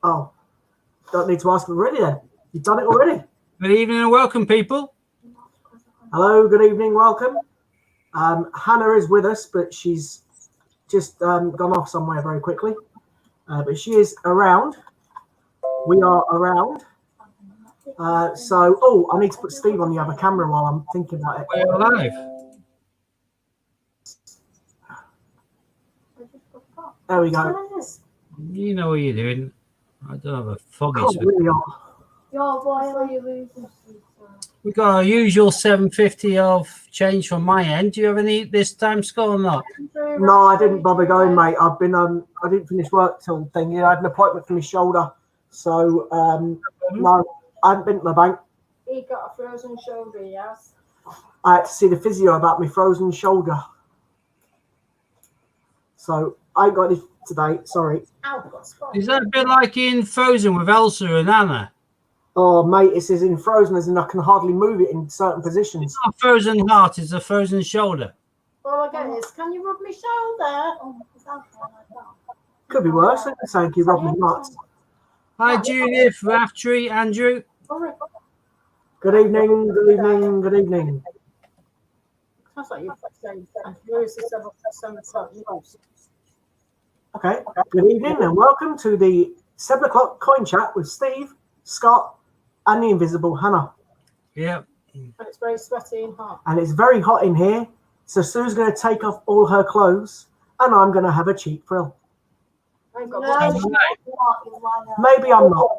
Oh, don't need to ask already then. You've done it already. Good evening and welcome, people. Hello, good evening, welcome. Hannah is with us, but she's just gone off somewhere very quickly. But she is around. We are around. I need to put Steve on the other camera while I'm thinking about it. We're live. There we go. You know what you're doing. I don't have a foggy God, switch. really are. We got our usual 750 of change from my end. Do you have any this time, Scott, or not? No, I didn't bother going, mate. I've been I didn't finish work till thingy. I had an appointment for my shoulder, so no, I haven't been to the bank. He got a frozen shoulder, yes. I had to see the physio about my frozen shoulder, so I ain't got any today. Sorry. Is that a bit like in Frozen with Elsa and Anna? Oh, mate, it says in Frozen as in I can hardly move it in certain positions. It's not a frozen heart, it's a frozen shoulder. All I get is, can you rub my shoulder? Could be worse. Thank you, Robin Nuts. Hi, Judith, Raftree, Andrew. Good evening, good evening, good evening. Sounds like you're saying, Okay, good evening and welcome to the 7 o'clock coin chat with Steve, Scott, and the invisible Hannah. Yep. And it's very sweaty and hot. And it's very hot in here, so Sue's going to take off all her clothes, and I'm going to have a cheap frill. Maybe I'm not.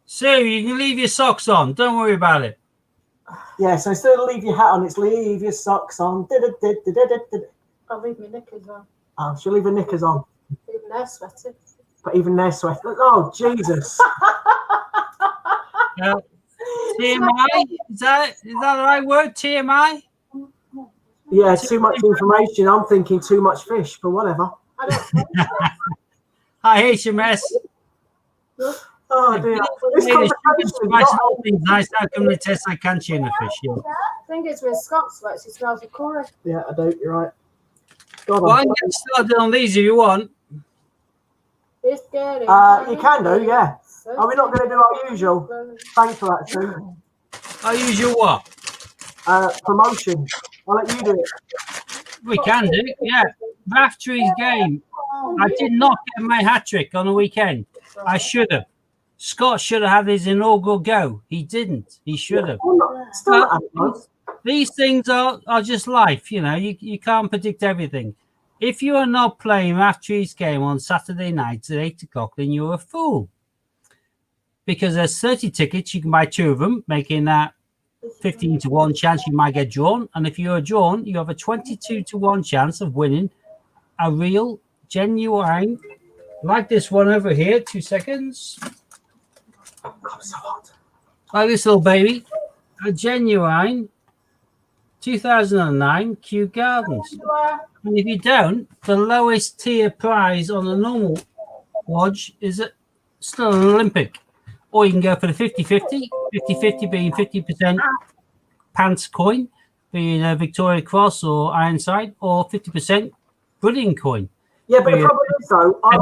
Sue, you can leave your socks on. Don't worry about it. Yeah, so instead of leave your hat on, it's leave your socks on. I'll leave my knickers on. Oh, she'll leave her knickers on. Even they're sweaty. But even they're sweaty. Oh, Jesus. TMI? Is that the right word? TMI? Yeah, too much information. I'm thinking too much fish, but whatever. I don't know. Hi, HMS. Oh, dear. This conversation nice. How come the test I can't tune the fish? Yeah. I think it's when Scott sweats, he smells of curry. Yeah, I do. You're right. God, Well, I can get started on these if you want. It's scary. you can do, yeah. Are we not going to do our usual? Thanks for that, Sue. Our usual what? Promotion. I'll let you do it. We can do, yeah. Raftree's game. I did not get my hat trick on the weekend. I should have. Scott should have had his inaugural go. He didn't. He should have. These things are just life, you know. You can't predict everything. If you are not playing Raftree's game on Saturday nights at 8 o'clock, then you're a fool. Because there's 30 tickets, you can buy 2 of them, making that 15 to 1 chance you might get drawn. And if you're drawn, you have a 22 to 1 chance of winning a real, genuine, like this one over here. 2 seconds. God, so hot. Like this little baby. A genuine 2009 Kew Gardens. And if you don't, the lowest tier prize on a normal lodge is still an Olympic. Or you can go for the 50-50. 50-50 being 50% pants coin, being a Victoria Cross or Ironside, or 50% Brilliant coin. Yeah, but the problem is though, I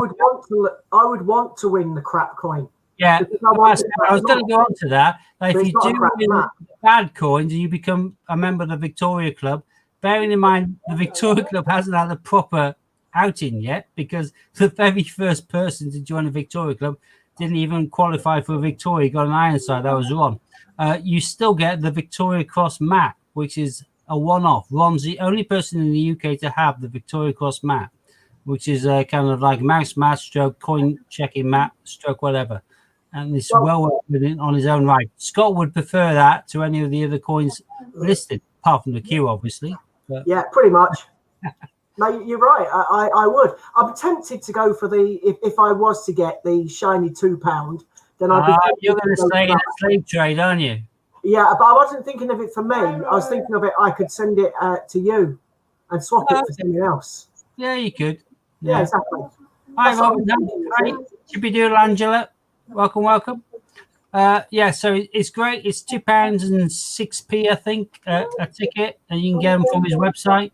would want to win the crap coin. Yeah, I was going to go on to that. Like if you do win bad coins and you become a member of the Victoria Club, bearing in mind the Victoria Club hasn't had a proper outing yet because the very first person to join the Victoria Club didn't even qualify for Victoria, got an Ironside, that was Ron. You still get the Victoria Cross mat, which is a one-off. Ron's the only person in the UK to have the Victoria Cross mat, which is kind of like mouse mat, stroke, coin checking mat, stroke, whatever. And it's well worth it on his own right. Scott would prefer that to any of the other coins listed, apart from the Q, obviously. But. Yeah, pretty much. No, you're right. I would. I'm tempted to go for the if I was to get the shiny £2, then I'd be. You're going to stay in a slave trade, aren't you? Yeah, but I wasn't thinking of it for me. I was thinking of it. I could send it to you and swap it for something else. Yeah, you could. Yeah, exactly. Hi, Robin. Hi, Chippy-Doodle Angela. Welcome. Yeah, so it's great. It's £2 and 6p, I think, a ticket, and you can get them from his website.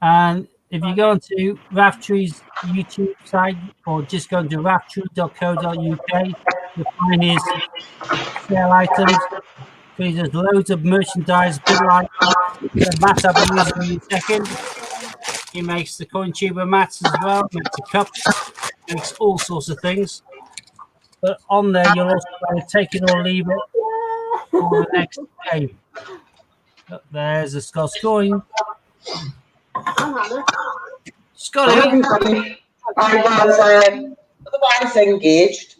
And if you go onto Raftree's YouTube site or just go to raftree.co.uk, you'll find his sale items. So he does loads of merchandise, a bit like the mat I'll be using in a second. He makes the coin tuber mats as well, makes the cups, makes all sorts of things. But on there, you'll also be able to take it or leave it for the next game. There's a Scots coin. Scotty. I was otherwise engaged.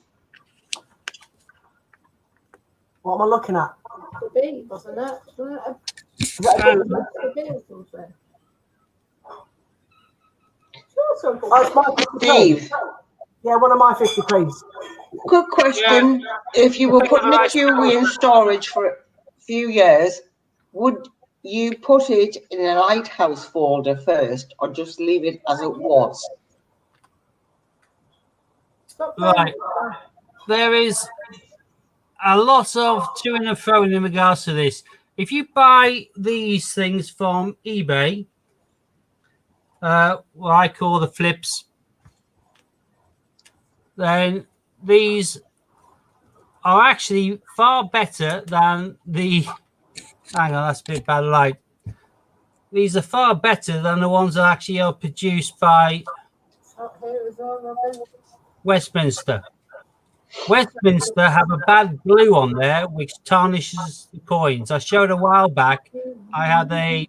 What am I looking at? The bee, wasn't it? Wasn't it Is that a bit- the bee or something? Oh, it's my 50p. Steve, Yeah, one of my 50p's. quick question. If you were putting a QE in storage for a few years, would you put it in a lighthouse folder first or just leave it as it was? Right. There is a lot of to and fro in regards to this. If you buy these things from eBay, what I call the flips, then these are actually far better than the. Hang on, that's a bit bad light. These are far better than the ones that actually are produced by Westminster. Westminster have a bad glue on there which tarnishes the coins. I showed a while back. I had I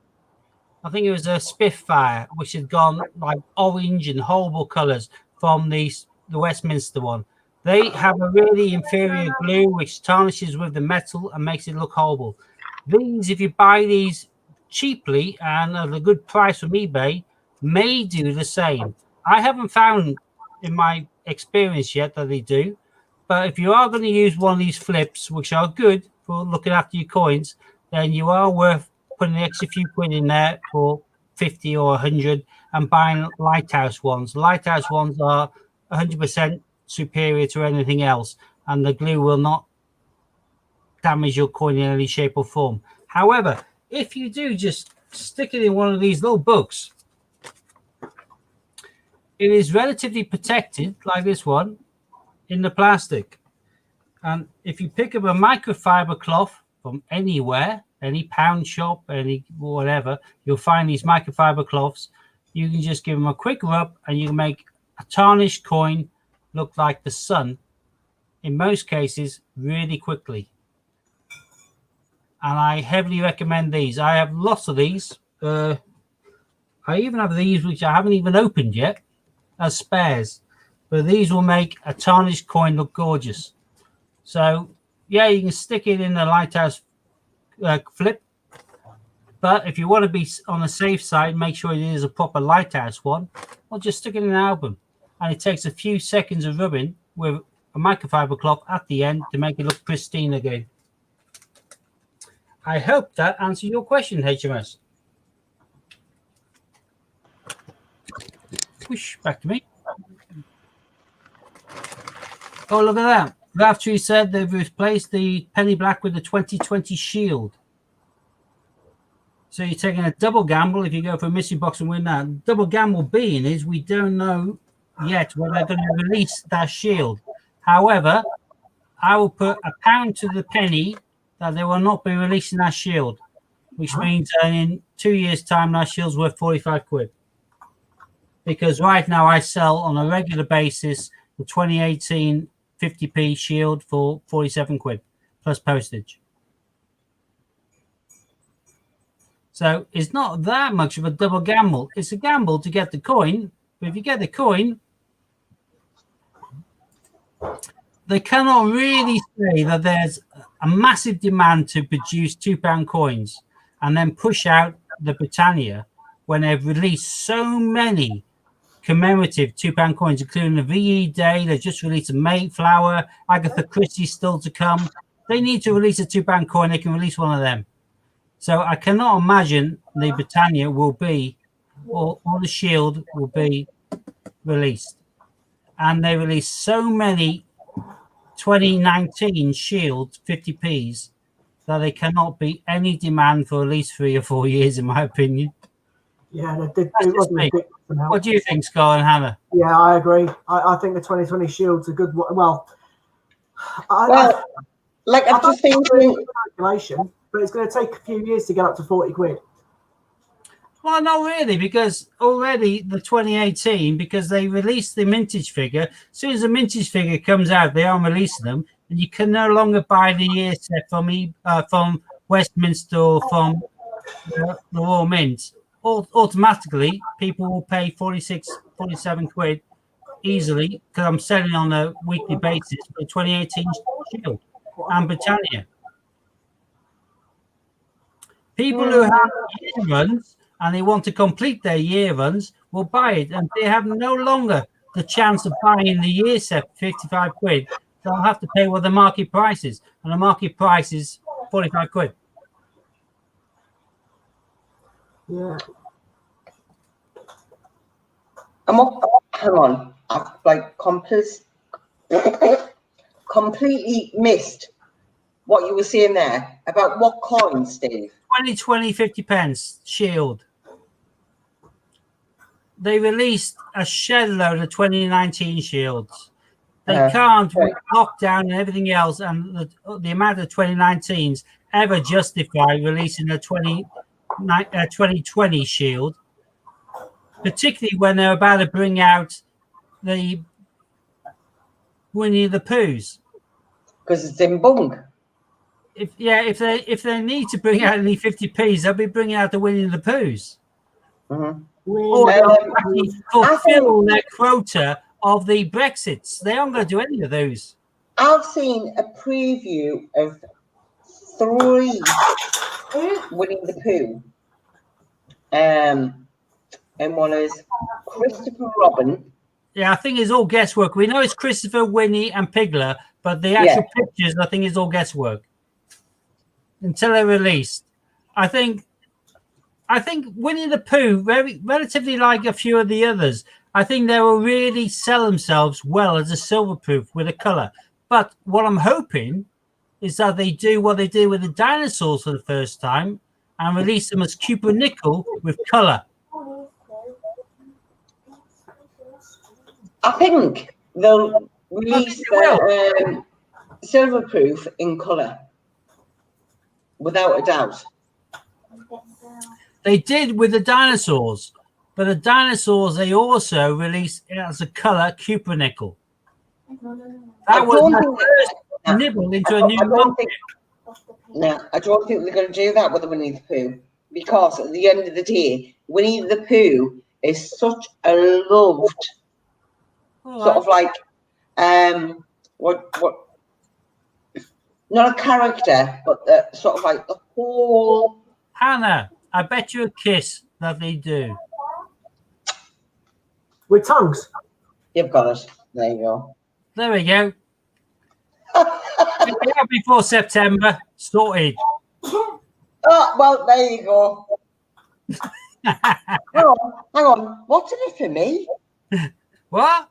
think it was a Spitfire, which had gone like orange and horrible colours from the Westminster one. They have a really inferior glue which tarnishes with the metal and makes it look horrible. These, if you buy these cheaply and at a good price from eBay, may do the same. I haven't found in my experience yet that they do, but if you are going to use one of these flips, which are good for looking after your coins, then you are worth putting an extra few quid in there for 50 or 100 and buying lighthouse ones. Lighthouse ones are 100% superior to anything else, and the glue will not damage your coin in any shape or form. However, if you do just stick it in one of these little books, it is relatively protected, like this one, in the plastic. And if you pick up a microfiber cloth from anywhere, any pound shop, any whatever, you'll find these microfiber cloths. You can just give them a quick rub and you can make a tarnished coin look like the sun, in most cases, really quickly. And I heavily recommend these. I have lots of these. I even have these which I haven't even opened yet as spares, but these will make a tarnished coin look gorgeous. So yeah, you can stick it in the lighthouse flip, but if you want to be on the safe side, make sure it is a proper lighthouse one, or just stick it in an album. And it takes a few seconds of rubbing with a microfiber cloth at the end to make it look pristine again. I hope that answers your question, HMS. Whoosh, back to me. Oh, look at that. Raftree said they've replaced the penny black with the 2020 shield. So you're taking a double gamble if you go for a mystery box and win that. Double gamble being is we don't know yet whether they're going to release that shield. However, I will put £1 to the penny that they will not be releasing that shield, which means in 2 years' time that shield's worth 45 quid. Because right now I sell on a regular basis the 2018 50p shield for 47 quid plus postage. So it's not that much of a double gamble. It's a gamble to get the coin, but if you get the coin, they cannot really say that there's a massive demand to produce £2 coins and then push out the Britannia when they've released so many commemorative £2 coins, including the VE Day. They just released a Mayflower, Agatha Christie still to come. They need to release a £2 coin. They can release one of them. So I cannot imagine the Britannia will be, or the Shield will be released. And they released so many 2019 Shield 50p's that there cannot be any demand for at least 3 or 4 years, in my opinion. Yeah, it wasn't for now. What do you think, Scott and Hannah? Yeah, I agree. I think the 2020 Shield's a good one. Well, Like I'm just thinking, calculation, but it's going to take a few years to get up to 40 quid. Well, not really, because already the 2018, because they released the mintage figure. As soon as the mintage figure comes out, they are releasing them, and you can no longer buy the year set from Westminster or from the Royal Mint. Automatically, people will pay 46, 47 quid easily, because I'm selling on a weekly basis for the 2018 Shield and Britannia. People who have year runs and they want to complete their year runs will buy it, and they have no longer the chance of buying the year set for 55 quid. They'll have to pay what the market price is, and the market price is 45 quid. Yeah. hang on, I've like completely missed what you were saying there about what coins, Steve. 2020 50 pence Shield. They released a shed load of 2019 Shields. They can't, with lockdown and everything else, and the amount of 2019s ever justify releasing a 2020 Shield, particularly when they're about to bring out the Winnie the Poohs. Because it's in bung. If they need to bring out any 50p's, they'll be bringing out the Winnie the Poohs. Mm-hmm. Or they'll actually fulfill their quota of the Brexits. They aren't going to do any of those. I've seen a preview of 3 Winnie the Pooh. And one is Christopher Robin. Yeah, I think it's all guesswork. We know it's Christopher, Winnie, and Piglet, but the actual pictures, I think, is all guesswork until they're released. I think Winnie the Pooh, relatively like a few of the others, I think they will really sell themselves well as a silverproof with a colour. But what I'm hoping is that they do what they did with the dinosaurs for the first time and release them as Cupid Nickel with colour. I think they'll release the silverproof in colour, without a doubt. They did with the dinosaurs, but the dinosaurs they also released it as a colour Cupid Nickel. That was the first nibble into a new market. No, I don't think they're going to do that with the Winnie the Pooh, because at the end of the day, Winnie the Pooh is such a loved sort of like what not a character, but sort of like the whole. Hannah, I bet you a kiss that they do. With tongues. You've got it. There you go. There we go. Before September, sorted. Oh, well, there you go. Hang on. What's in it for me? What?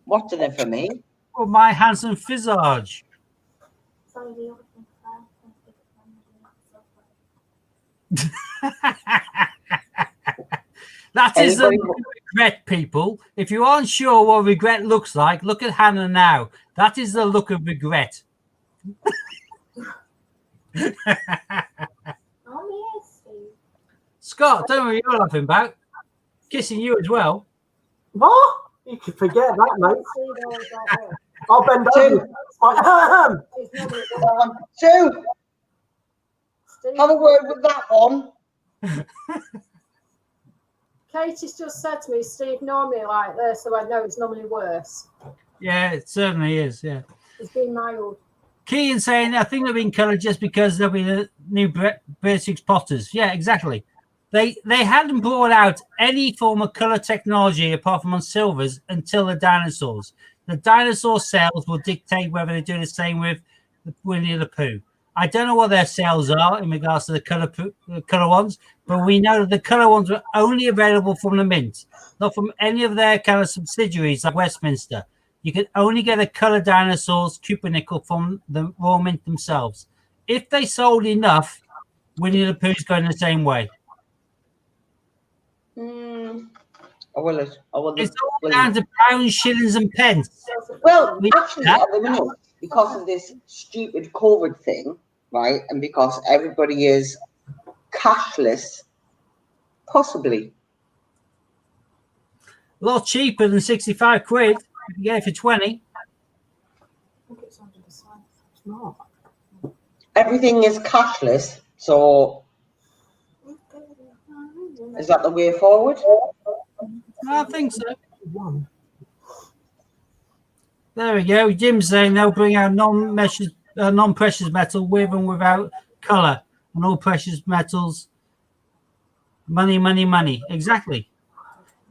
What's in it for me? Oh, my handsome visage. That is the regret, people. If you aren't sure what regret looks like, look at Hannah now. That is the look of regret. Scott, don't know what you're laughing about. Kissing you as well. What? You can forget that, mate. I'll bend over. Sue, have a word with that one. Katie's just said to me, Steve, normally like this, so I know it's normally worse. Yeah, it certainly is. Yeah. It's been mild. Kean saying, I think they've been coloured just because there'll be the new British Potters. Yeah, exactly. They hadn't brought out any form of colour technology apart from on silvers until the dinosaurs. The dinosaur sales will dictate whether they do the same with the Winnie the Pooh. I don't know what their sales are in regards to the colour ones, but we know that the colour ones were only available from the Mint, not from any of their kind of subsidiaries like Westminster. You can only get a colour dinosaurs Cupid Nickel from the Royal Mint themselves. If they sold enough, Winnie the Pooh's going the same way. I will. It's all down to pounds, shillings, and pence. Well, actually, at the minute, because of this stupid COVID thing, right, and because everybody is cashless, possibly. A lot cheaper than 65 quid. You can get it for 20. It's not. Everything is cashless, so is that the way forward? I think so. There we go. Jim's saying they'll bring out non-precious metal with and without colour, and all precious metals. Money, money, money. Exactly.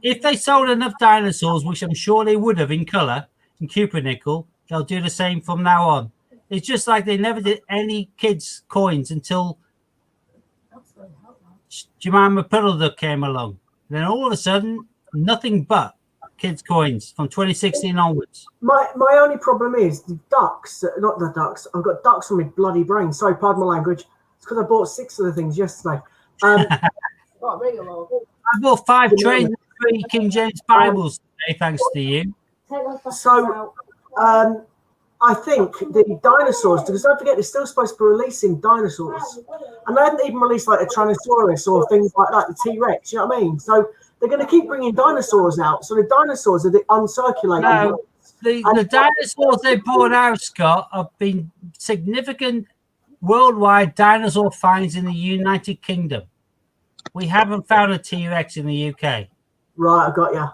If they sold enough dinosaurs, which I'm sure they would have in colour, in cupronickel, they'll do the same from now on. It's just like they never did any kids' coins until Jemima Puddle Duck came along. Then all of a sudden, nothing but kids' coins from 2016 onwards. My only problem is the ducks, not the ducks. I've got ducks on my bloody brain. Sorry, pardon my language. It's because I bought 6 of the things yesterday. I bought 5 trays of 3 King James Bibles today, thanks to you. So, I think the dinosaurs, because don't forget, they're still supposed to be releasing dinosaurs. And they hadn't even released like a Tyrannosaurus or things like that, the T-Rex, you know what I mean? So they're going to keep bringing dinosaurs out. So the dinosaurs are the uncirculated No, ones. the dinosaurs they brought out, Scott, have been significant worldwide dinosaur finds in the United Kingdom. We haven't found a T-Rex in the UK. Right, I got you.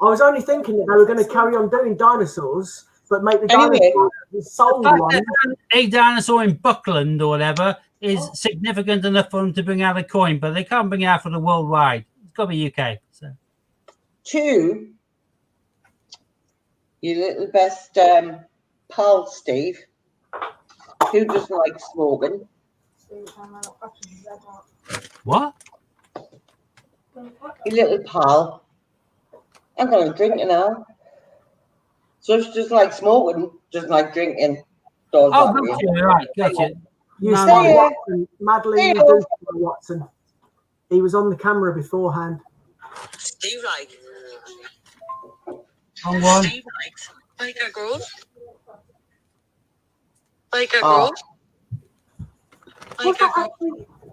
I was only thinking that they were going to carry on doing dinosaurs, but make the dinosaurs the sold The fact one. they found a dinosaur in Buckland or whatever is significant enough for them to bring out a coin, but they can't bring it out for the worldwide. It's got to be UK. So. 2, your little best pal, Steve, who doesn't like smoking. What? Your little pal. I'm going to drink now. So she doesn't like smoking, doesn't like drinking. Oh, gotcha, right, gotcha. You No, say no. Watson, Madeline Watson. He was on the camera beforehand. Steve likes. On one. Steve likes. Like a girl. Like a girl.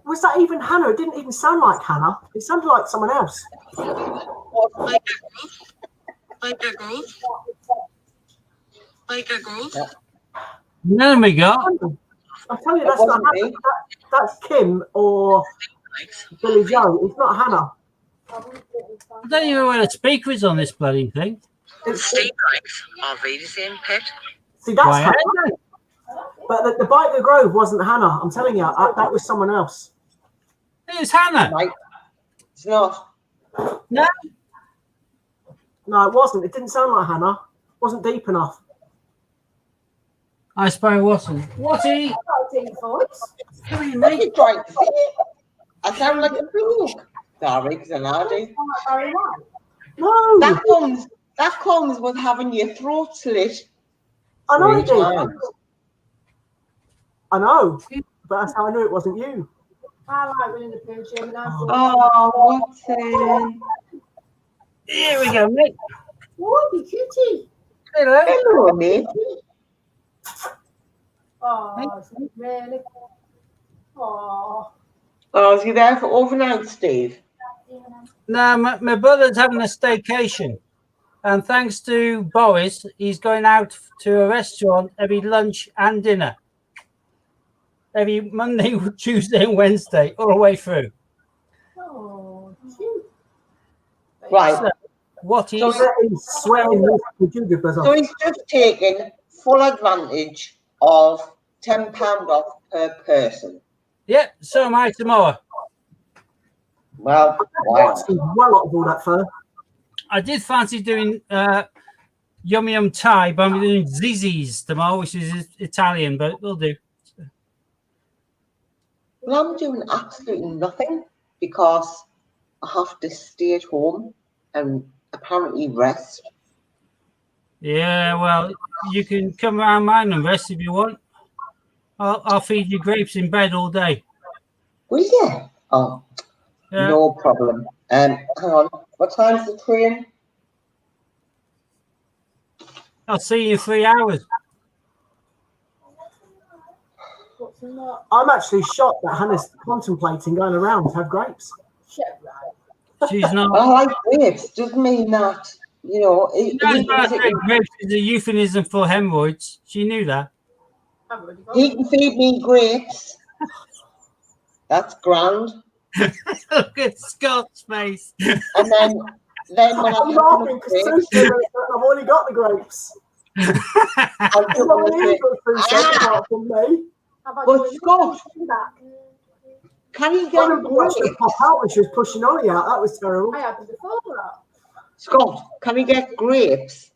Was that even Hannah? It didn't even sound like Hannah. It sounded like someone else. Like a girl. Like a girl. Like a girl. Then we got. I tell you, that's not Hannah. That's Kim or Billy Joe. It's not Hannah. I don't even know where the speaker is on this bloody thing. Steve likes. Are they the same pet? See, that's Why, Hannah. But the Bite the Grove wasn't Hannah. I'm telling you, that was someone else. It's Hannah. Right. It's not. No. No, it wasn't. It didn't sound like Hannah. It wasn't deep enough. I suppose it wasn't. What's he? What are you trying to say? I sound like a bloke. Sorry, because I do. No. That comes with having your throat slit. I know 3 it did. times. I know. But that's how I knew it wasn't you. I like Winnie the Pooh, Jim, and I thought, Oh, Watson. Here we go, mate. oh, the kitty. Hello. Hello, mate. Oh, really? Oh. Oh, is you there for overnight, Steve? No, my brother's having a staycation. And thanks to Boris, he's going out to a restaurant every lunch and dinner. Every Monday, Tuesday, and Wednesday, all the way through. Oh, cute. Right. So, what he's... He's sweating the jujubers So off. he's just taken full advantage of £10 off per person. Yep, so am I tomorrow. Well, why not? Watson's well up with all that fur. I did fancy doing Yum Yum Thai, but I'm doing Zizzi's tomorrow, which is Italian, but we'll do. Well, I'm doing absolutely nothing because I have to stay at home and apparently rest. Yeah, well, you can come around mine and rest if you want. I'll feed you grapes in bed all day. Will you? Oh, Yeah. no problem. Hang on. What time's the train? I'll see you in 3 hours. What's in that? I'm actually shocked that Hannah's contemplating going around to have grapes. Shit, right. She's not. I like grapes. Doesn't mean that, you know. She knows about grapes is a euphemism for hemorrhoids. She knew that. I've already got He it. can feed me grapes. That's grand. Look at Scott's face. And then when I'm I laughing have because grapes, I've already got the grapes. I'll There's put no them in one the got through so apart from me. Have I But got it? Scott, Back. can you I get didn't watch her grapes? pop out when she was pushing Ollie out. That was terrible. I had them before that. Scott, can you get grapes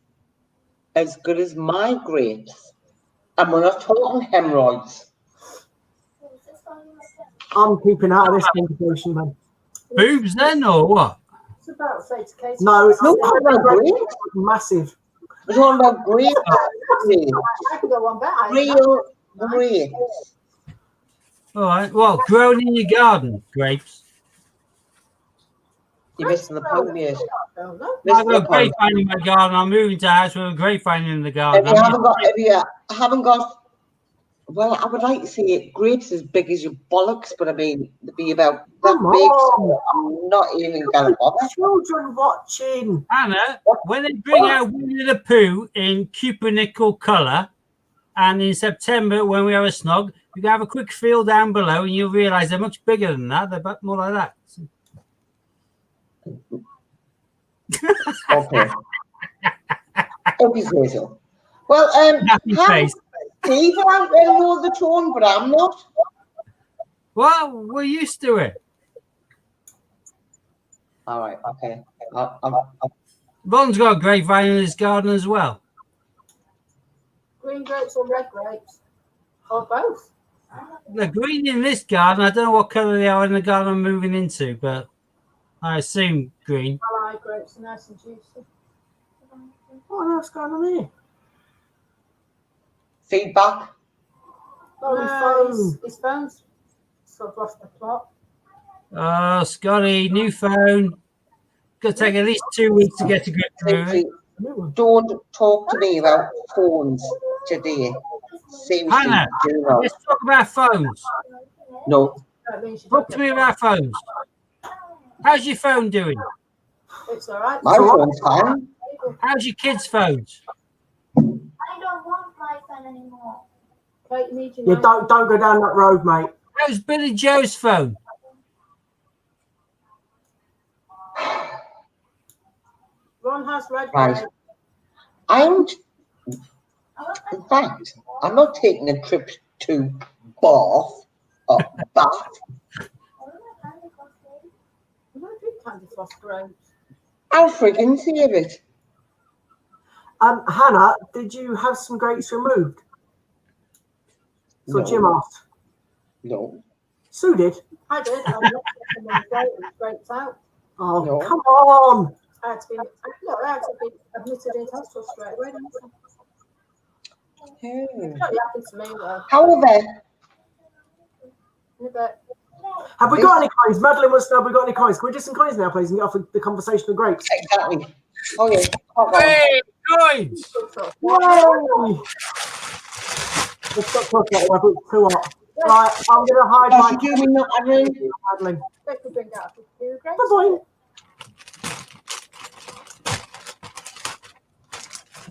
as good as my grapes? And we're not talking hemorrhoids. I'm keeping out of this conversation, man. Boobs then, or what? It's about say to Katie. No, it's No, not I'm not grapes. massive. We're talking about grapes. I can go one better. Real grapes. All right. Well, grown in your garden, grapes. You're missing the point, mate. I don't know. I've Missing the got a point. grapevine in my garden. I'm moving to a house with a grapevine in the If garden. you haven't got, well, I would like to see grapes as big as your bollocks, but I mean, to be about that Come big, on. so I'm not even gonna bother. Children watching. Anna, when they bring out Winnie the Pooh in Cupernickel colour, and in September when we have a snog, you can have a quick feel down below, and you'll realise they're much bigger than that. They're more like that. Okay. Okay, say so. Well, Happy face. Steve out there know the tone, but I'm not. Well, we're used to it. All right, okay. Ron's got a grapevine in his garden as well. Green grapes or red grapes? Or both? The green in this garden, I don't know what colour they are in the garden I'm moving into, but I assume green. I like grapes, are nice and juicy. What on earth's going on here? Feedback. Holy No, phone. his phone's sort of lost the plot. Oh, Scotty, new phone. Gonna take at least 2 weeks to get to grip with it. Seriously, don't talk to me about phones today. Seriously, Hannah, do not. let's talk about phones. No. That means you Talk don't to me get about phones. How's your phone doing? it's all right. My phone's fine. How's your kids' phones? I don't want my phone anymore. Kate, you need your Yeah, knife. don't go down that road, mate. How's Billy Joe's phone? Ron has red Right. grapes. I'm, in fact, I'm not taking a trip to Bath or Bath. I don't drink candy floss grapes. I'll friggin' save it. Hannah, did you have some grapes removed? So No. Jim asked. No. Sue did. I did. I was looking grapes out. Oh, No. come on. I had to be, look, I had to be admitted into hospital straight away. Didn't I? Hmm. It only happened to me though. However, In a bit. Have we got any coins? Madeline wants to know if we got any coins. Can we do some coins now, please, and get off of the conversation of grapes? exactly. Oh yeah. Hold on. Hey, coins! Good stuff. Yay! Let's stop talking about it. I've got too hot. Right, I'm going to hide Does my she do me not having? Madeline. They could bring out a few grapes. Bye-bye.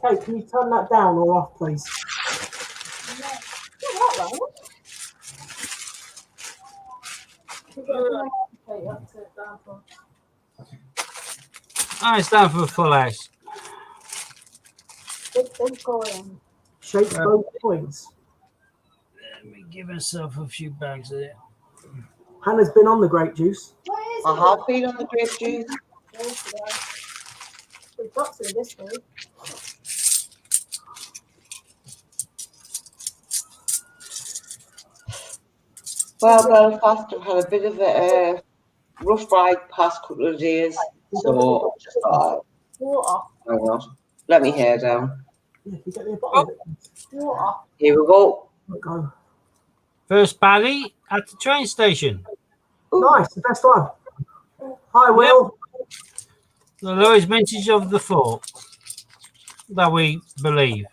Okay, can you turn that down or off, please? Yeah, that one. Okay, that's it, down for. It's time for a full house. Big coin. Shake both coins. Let me give myself a few bags of it. Hannah's been on the grape juice. What is I it? have been on the grape juice. We've got some this week. Well, Belfast have had a bit of a rough ride past couple of days, so just thought, Water. why not? Let me hair down. Yeah, can you get me a bottle of it? Water. Here we go. Go. First Paddy at the train station. Nice, the best one. Hi, Will. The lowest vintage of the four that we believe.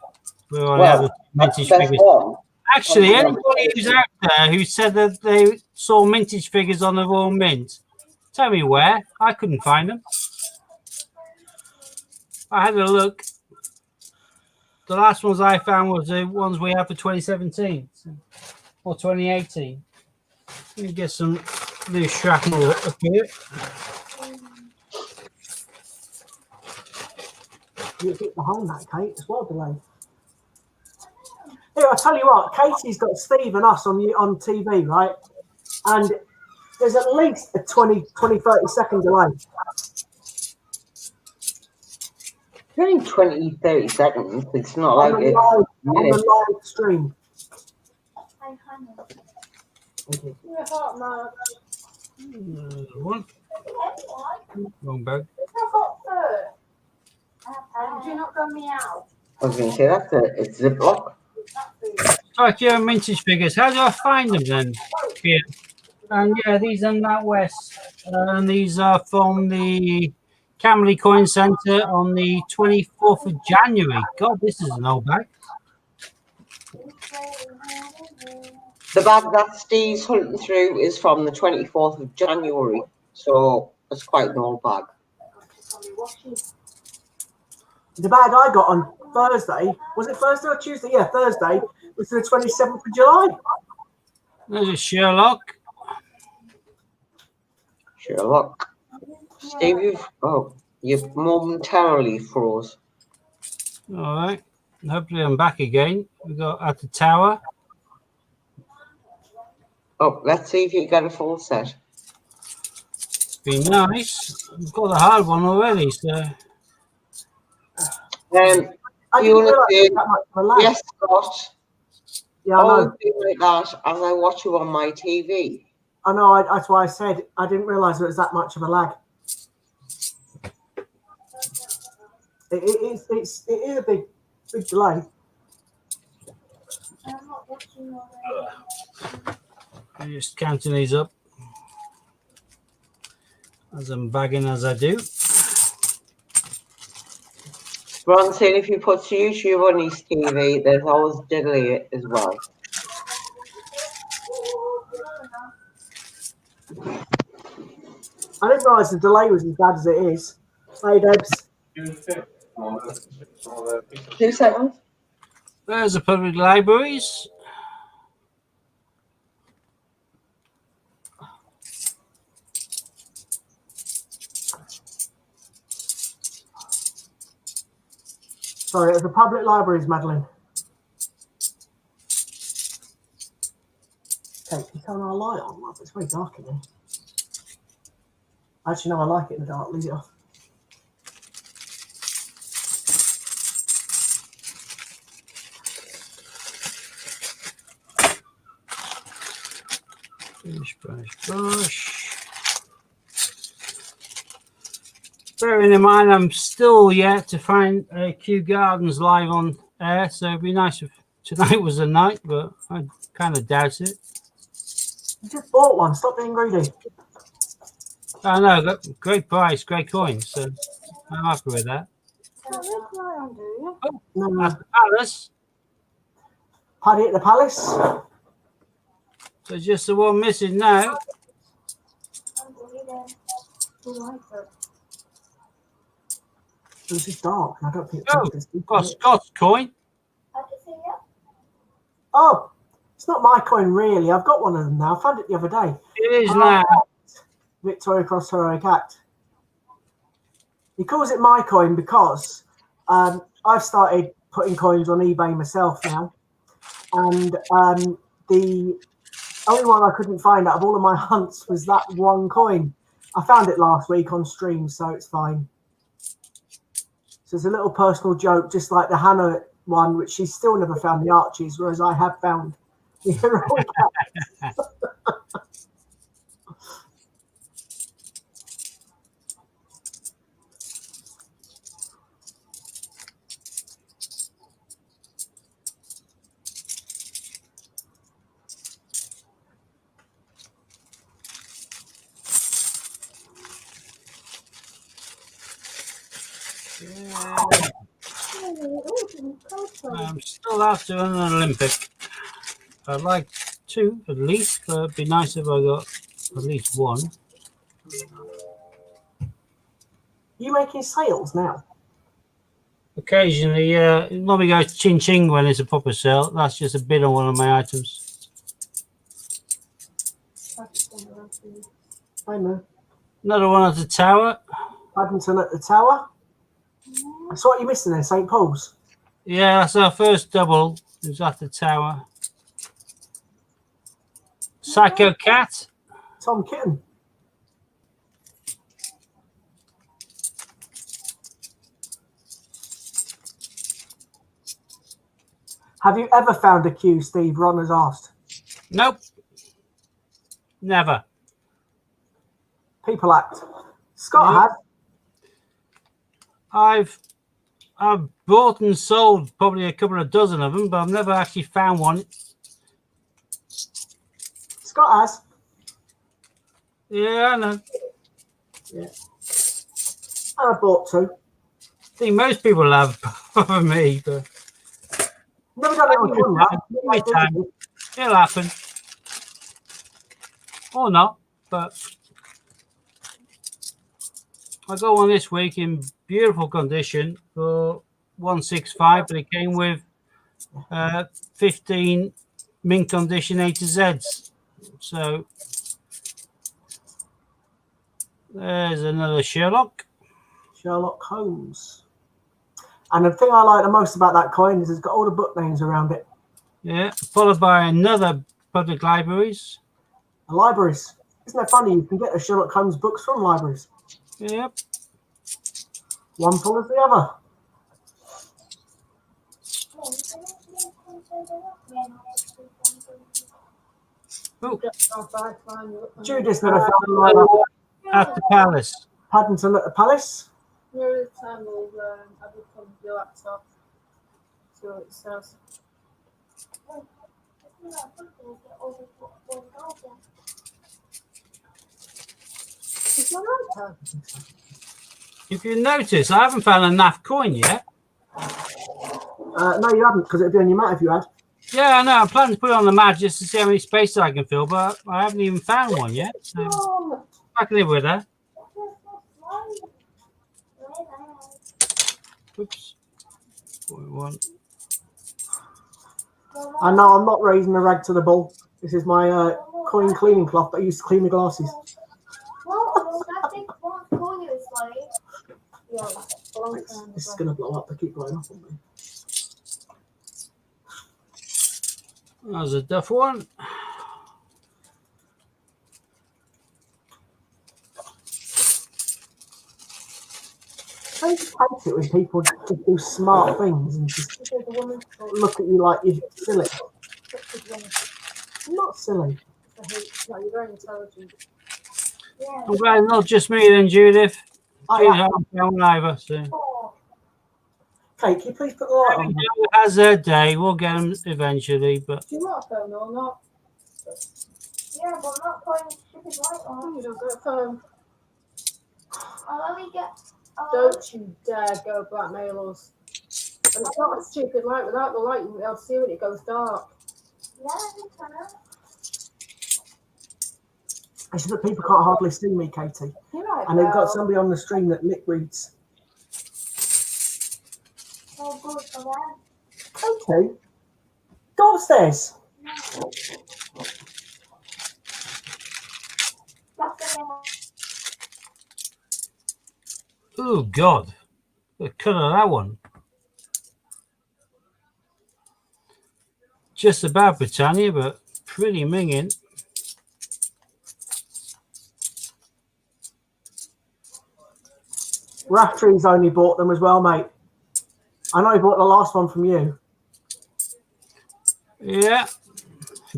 We only Well, have the that's the vintage best figures. one. Actually, Probably anybody who's out there who said that they saw vintage figures on the Royal Mint, tell me where. I couldn't find them. I had a look. The last ones I found was the ones we have for 2017 or 2018. Let me get some loose shrapnel up here. You get behind that, Kate. It's well delayed. Here, I'll tell you what. Katie's got Steve and us on TV, right? And there's at least a 20, 30 second delay. Only 20, 30 seconds. It's not On like the it's minutes. live stream. Hi, honey. Thank you. You're hot, Mark. One. Everyone, Wrong bag. It's not got fur. do you not go meow? I was going to say it's Ziploc. Right, yeah, vintage figures. How do I find them then? Yeah. And yeah, these are NatWest. And these are from the Camberley Coin Centre on the 24th of January. God, this is an old bag. The bag that Steve's hunting through is from the 24th of January. So it's quite an old bag. The bag I got on Thursday, was it Thursday or Tuesday? Yeah, Thursday, was the 27th of July. There's a Sherlock. Sherlock. Steve, you've momentarily froze. All right. Hopefully I'm back again. We got at the tower. Oh, let's see if you get a full set. Be nice. We've got the hard one already, so I you didn't want realise to it was that much of a lag. yes, Scott. Yeah, I Always know. do like that as I watch you on my TV. I know. That's why I said I didn't realise it was that much of a lag. It is a big delay. I'm not watching already. I'm just counting these up as I'm bagging as I do. Ron saying if you put YouTube on his TV, there's always delay as well. I didn't realise the delay was as bad as it is. Hey, Debs. 2 seconds. There's the public libraries. Sorry, it was the public libraries, Madeline. Okay, can you turn our light on? Love? It's very dark in here. Actually, no, I like it in the dark. Leave it off. Brush. Bearing in mind, I'm still yet to find Kew Gardens live on air, so it'd be nice if tonight was the night, but I kind of doubt it. You just bought one. Stop being greedy. I know, great price, great coin, so I'm happy with that. Oh, No, that's the Palace. Paddy at the Palace. So just the one missing now. This is dark. I don't think Oh, it's got Scott's coin. Oh, it's not my coin really. I've got one of them now. I found it the other day. It is now. Victoria Cross Heroic Act. He calls it my coin because I've started putting coins on eBay myself now, and the only one I couldn't find out of all of my hunts was that one coin. I found it last week on stream, so it's fine. So it's a little personal joke, just like the Hannah one, which she's still never found the Archies, whereas I have found the Heroic Act. I'm still after an Olympic. I'd like 2 at least, but it'd be nice if I got at least 1. You making sales now? Occasionally, it normally goes ching ching when it's a proper sale. That's just a bid on one of my items. I know. Another one at the tower. Paddington at the Tower. That's what you're missing there, St. Paul's. Yeah, that's our first double. It's at the tower. Psycho Cat. Tom Kitten. Have you ever found a queue, Steve? Ron has asked. Nope. Never. People act. Scott I've bought and sold probably a couple of dozen of them, but I've never actually found one. Scott has. Yeah, I know. Yeah. I bought 2. I think most people have, for me, but Never done it on my camera. time. It'll happen. Or not, but I got one this week in beautiful condition for 165, but it came with 15 mint condition A to Zs. So there's another Sherlock. Sherlock Holmes. And the thing I like the most about that coin is it's got all the book names around it. Yeah, followed by another public libraries. The libraries. Isn't that funny? You can get the Sherlock Holmes books from libraries. Yep. One full as the other. Oh, Judas never found a library. at the palace. Paddington at the Palace. Near the time we'll have it from your laptop. See what it says. It's not like that. If you notice, I haven't found a NAF coin yet. No, you haven't, because it'd be on your mat if you had. Yeah, I know. I plan to put it on the mat just to see how many spaces I can fill, but I haven't even found one yet. So I can live with that. Oops. 41. I know I'm not raising a rag to the bull. This is my coin cleaning cloth that I used to clean my glasses. This is going to blow up. They keep blowing up on me. There's a duff one. I just hate it when people just do smart things and just look at you like you're silly. I'm not silly. No, you're very intelligent. I'm glad it's not just me then, Judith. Oh, She yeah. hasn't found either. So. Okay, can you please put the light on? It has her day. We'll get them eventually, but Do you want a phone or not? Yeah, but not putting stupid light Oh, on. you don't get a phone. I'll only get. Don't you dare go blackmail us. And it's not a stupid light. Without the light, you will see when it goes dark. Yeah, it's enough. It's just that people can't hardly see me, Katie. You're right, And they've got Belle. somebody on the stream that lip reads. So good for them. Okay. Go upstairs. That's the oh God, the colour of that one. Just about Britannia, but pretty minging. Raftree's only bought them as well, mate. I know he bought the last one from you. Yeah,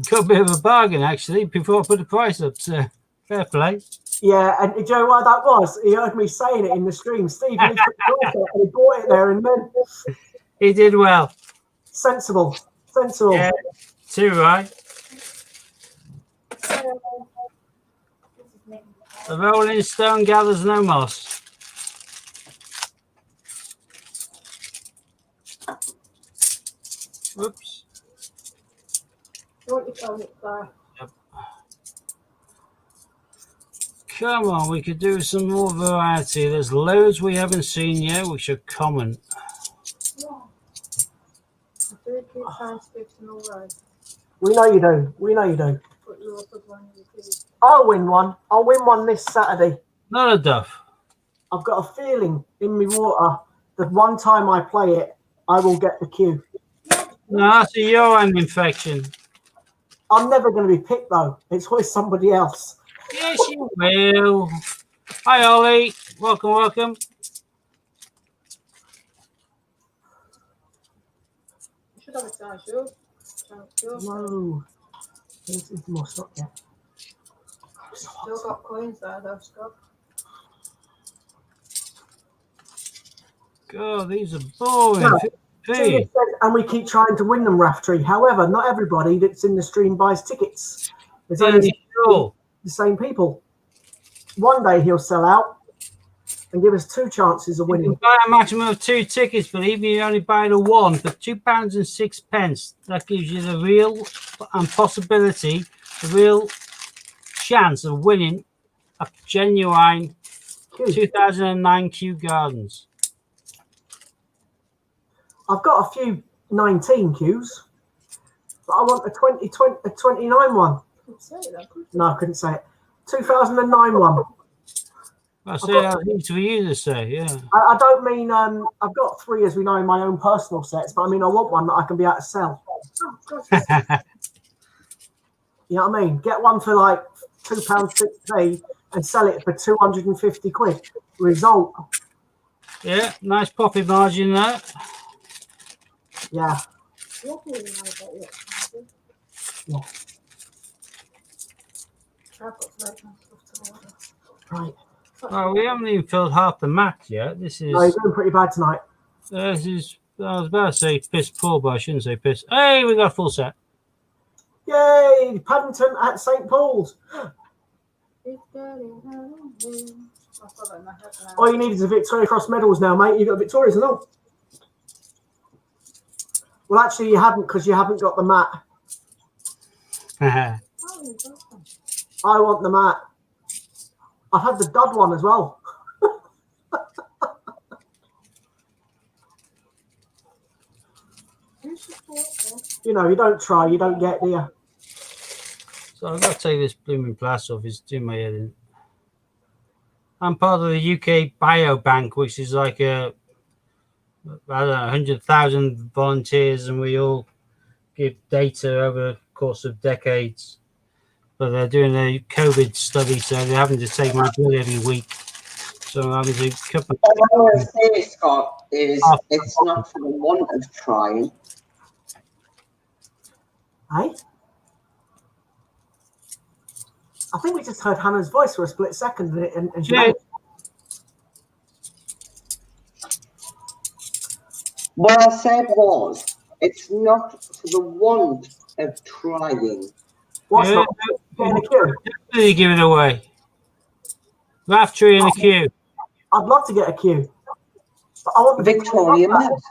got a bit of a bargain actually before I put the price up. So fair play. Yeah, and do you know why that was? He heard me saying it in the stream. Steve, you need to put the price up, and he bought it there and then. He did well. Sensible. Sensible. Yeah, too right. The Rolling Stone gathers no moss. Whoops. You want your phone up there? Come on, we could do some more variety. There's loads we haven't seen yet, which are common. Yeah. I do keep trying to give some away, We know you do. We know you do. but you're a good one, you do. I'll win one. I'll win one this Saturday. Not a duff. I've got a feeling in my water that one time I play it, I will get the cue. No, that's a urine infection. I'm never going to be picked though. It's always somebody else. Yes, you will. Hi, Ollie. Welcome, welcome. You should have a size shoe. No. This is more stock yet. Still got coins there though, Scott. God, these are boring. No. Hey. And we keep trying to win them, Raftree. However, not everybody that's in the stream buys tickets. There's only Sure. the same people. One day he'll sell out and give us 2 chances of You can winning. buy a maximum of 2 tickets, but even if you only buy the one for £2.06, that gives you the real and possibility, the real chance of winning a genuine 2009 Kew Gardens. I've got a few 19 queues, but I want a 29 one. No, I couldn't say it. 2009 one. I say that to you to say, yeah. I don't mean I've got 3, as we know, in my own personal sets, but I mean I want one that I can be able to sell. You know what I mean? Get one for like £2.60 and sell it for 250 quid. Result. Yeah, nice profit margin there. Yeah. Yeah. I've got to make some stuff to order. Right. Well, we haven't even filled half the match yet. This is. No, you're doing pretty bad tonight. This is. I was about to say piss poor, but I shouldn't say piss. Hey, we got a full set. Yay! Paddington at St. Paul's. All you need is a Victoria Cross medals now, mate. You've got Victoria's and all. Well, actually, you haven't because you haven't got the mat. I want the mat. I've had the dud one as well. You know, you don't try, you don't get, do you? So I've got to take this blooming glass off. It's doing my head in. I'm part of the UK Biobank, which is like I don't know, 100,000 volunteers, and we all give data over the course of decades. But they're doing a COVID study, so they're having to take my blood every week. So I'm having to cut my. What I want to say, Scott, is it's not for the want of trying. Hey? I think we just heard Hannah's voice for a split second, and she Yeah. What I said was, it's not for the want of trying. What's Yeah. not getting a queue? Definitely give it away. Raftree in the queue. I'd love to get a queue. But I want the Victoria Mouse.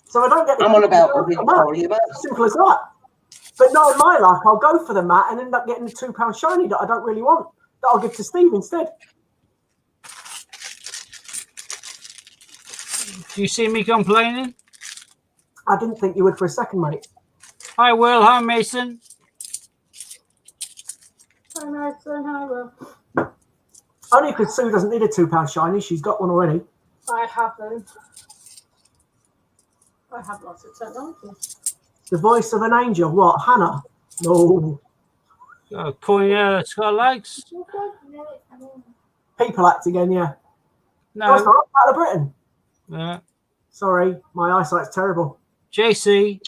So I don't get the I'm queue, on about I the don't get the mat. Victoria Mouse. Simple as that. But not in my luck. I'll go for the mat and end up getting the £2 shiny that I don't really want. That I'll give to Steve instead. Do you see me complaining? I didn't think you would for a second, mate. Hi, Will. Hi, Mason. Hi, Mason. Hi, Will. Only because Sue doesn't need a £2 shiny. She's got one already. I haven't. I have lots of technology. The voice of an angel. What? Hannah? No. Got a coin here that's got legs. People Act again, yeah. No. That's not out of Britain. Yeah. Sorry, my eyesight's terrible. JC.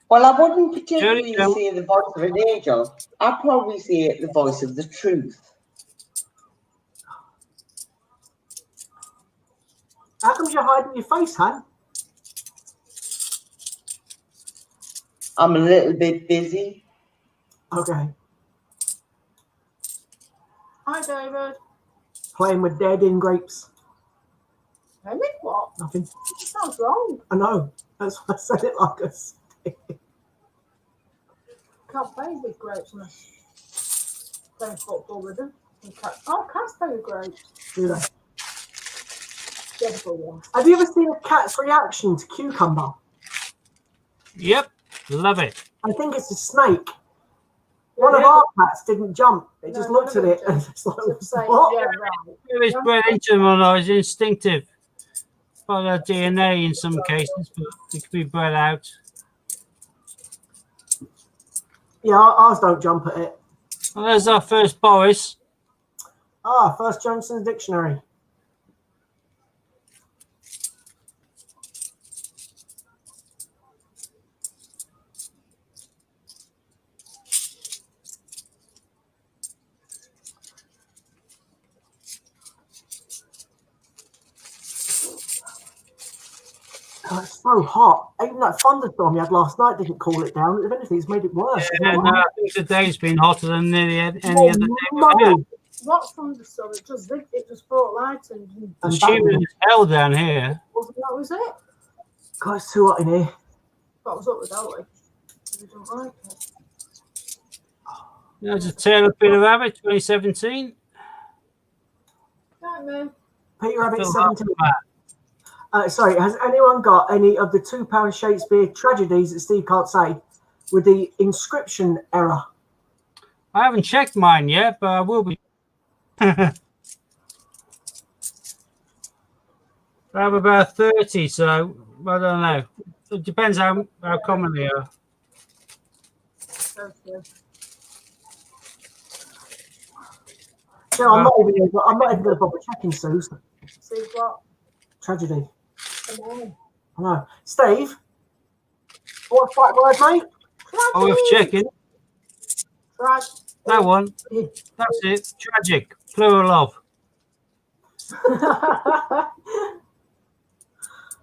Well, I wouldn't particularly Joe. say the voice of an angel. I'd probably say it the voice of the truth. How come you're hiding your face, Han? I'm a little bit busy. Okay. Hi, David. Playing with dead in grapes. I mean, what? Nothing. It sounds wrong. I know. That's why I said it like this. Can't play with grapes unless playing football with them. Cats play with grapes. Do they? Devil one. Have you ever seen a cat's reaction to cucumber? Yep, love it. I think it's a snake. One of our cats didn't jump. It just No, looked at none of it them and it's like, It's the same. what? Yeah, right. Whether it's bred into them or not is instinctive. By their DNA in some cases, but it can be bred out. Yeah, ours don't jump at it. Well, there's our first Boris. First Johnson's Dictionary. Oh, it's so hot. Even that thunderstorm you had last night didn't cool it down. If anything, it's made it worse. Yeah, no, I think today's been hotter than nearly any other day. No. What thunderstorm? It just brought light and It's humid as hell down here. that was it. God, it's too hot in here. That was up with Ollie. We don't like it. There's a Tale of Peter Rabbit, 2017. Don't know. Peter Rabbit Phil 17. Hartman. Sorry, has anyone got any of the £2 Shakespeare tragedies that Steve can't say with the inscription error? I haven't checked mine yet, but I will be. I have about 30, so I don't know. It depends how common they are. Okay. No, I'm not even going to bother checking Sue's See what? tragedy. Come on. I know. Steve, what's that word, mate? Oh, if checking. Right. That one. That's it. Tragic. Plural of.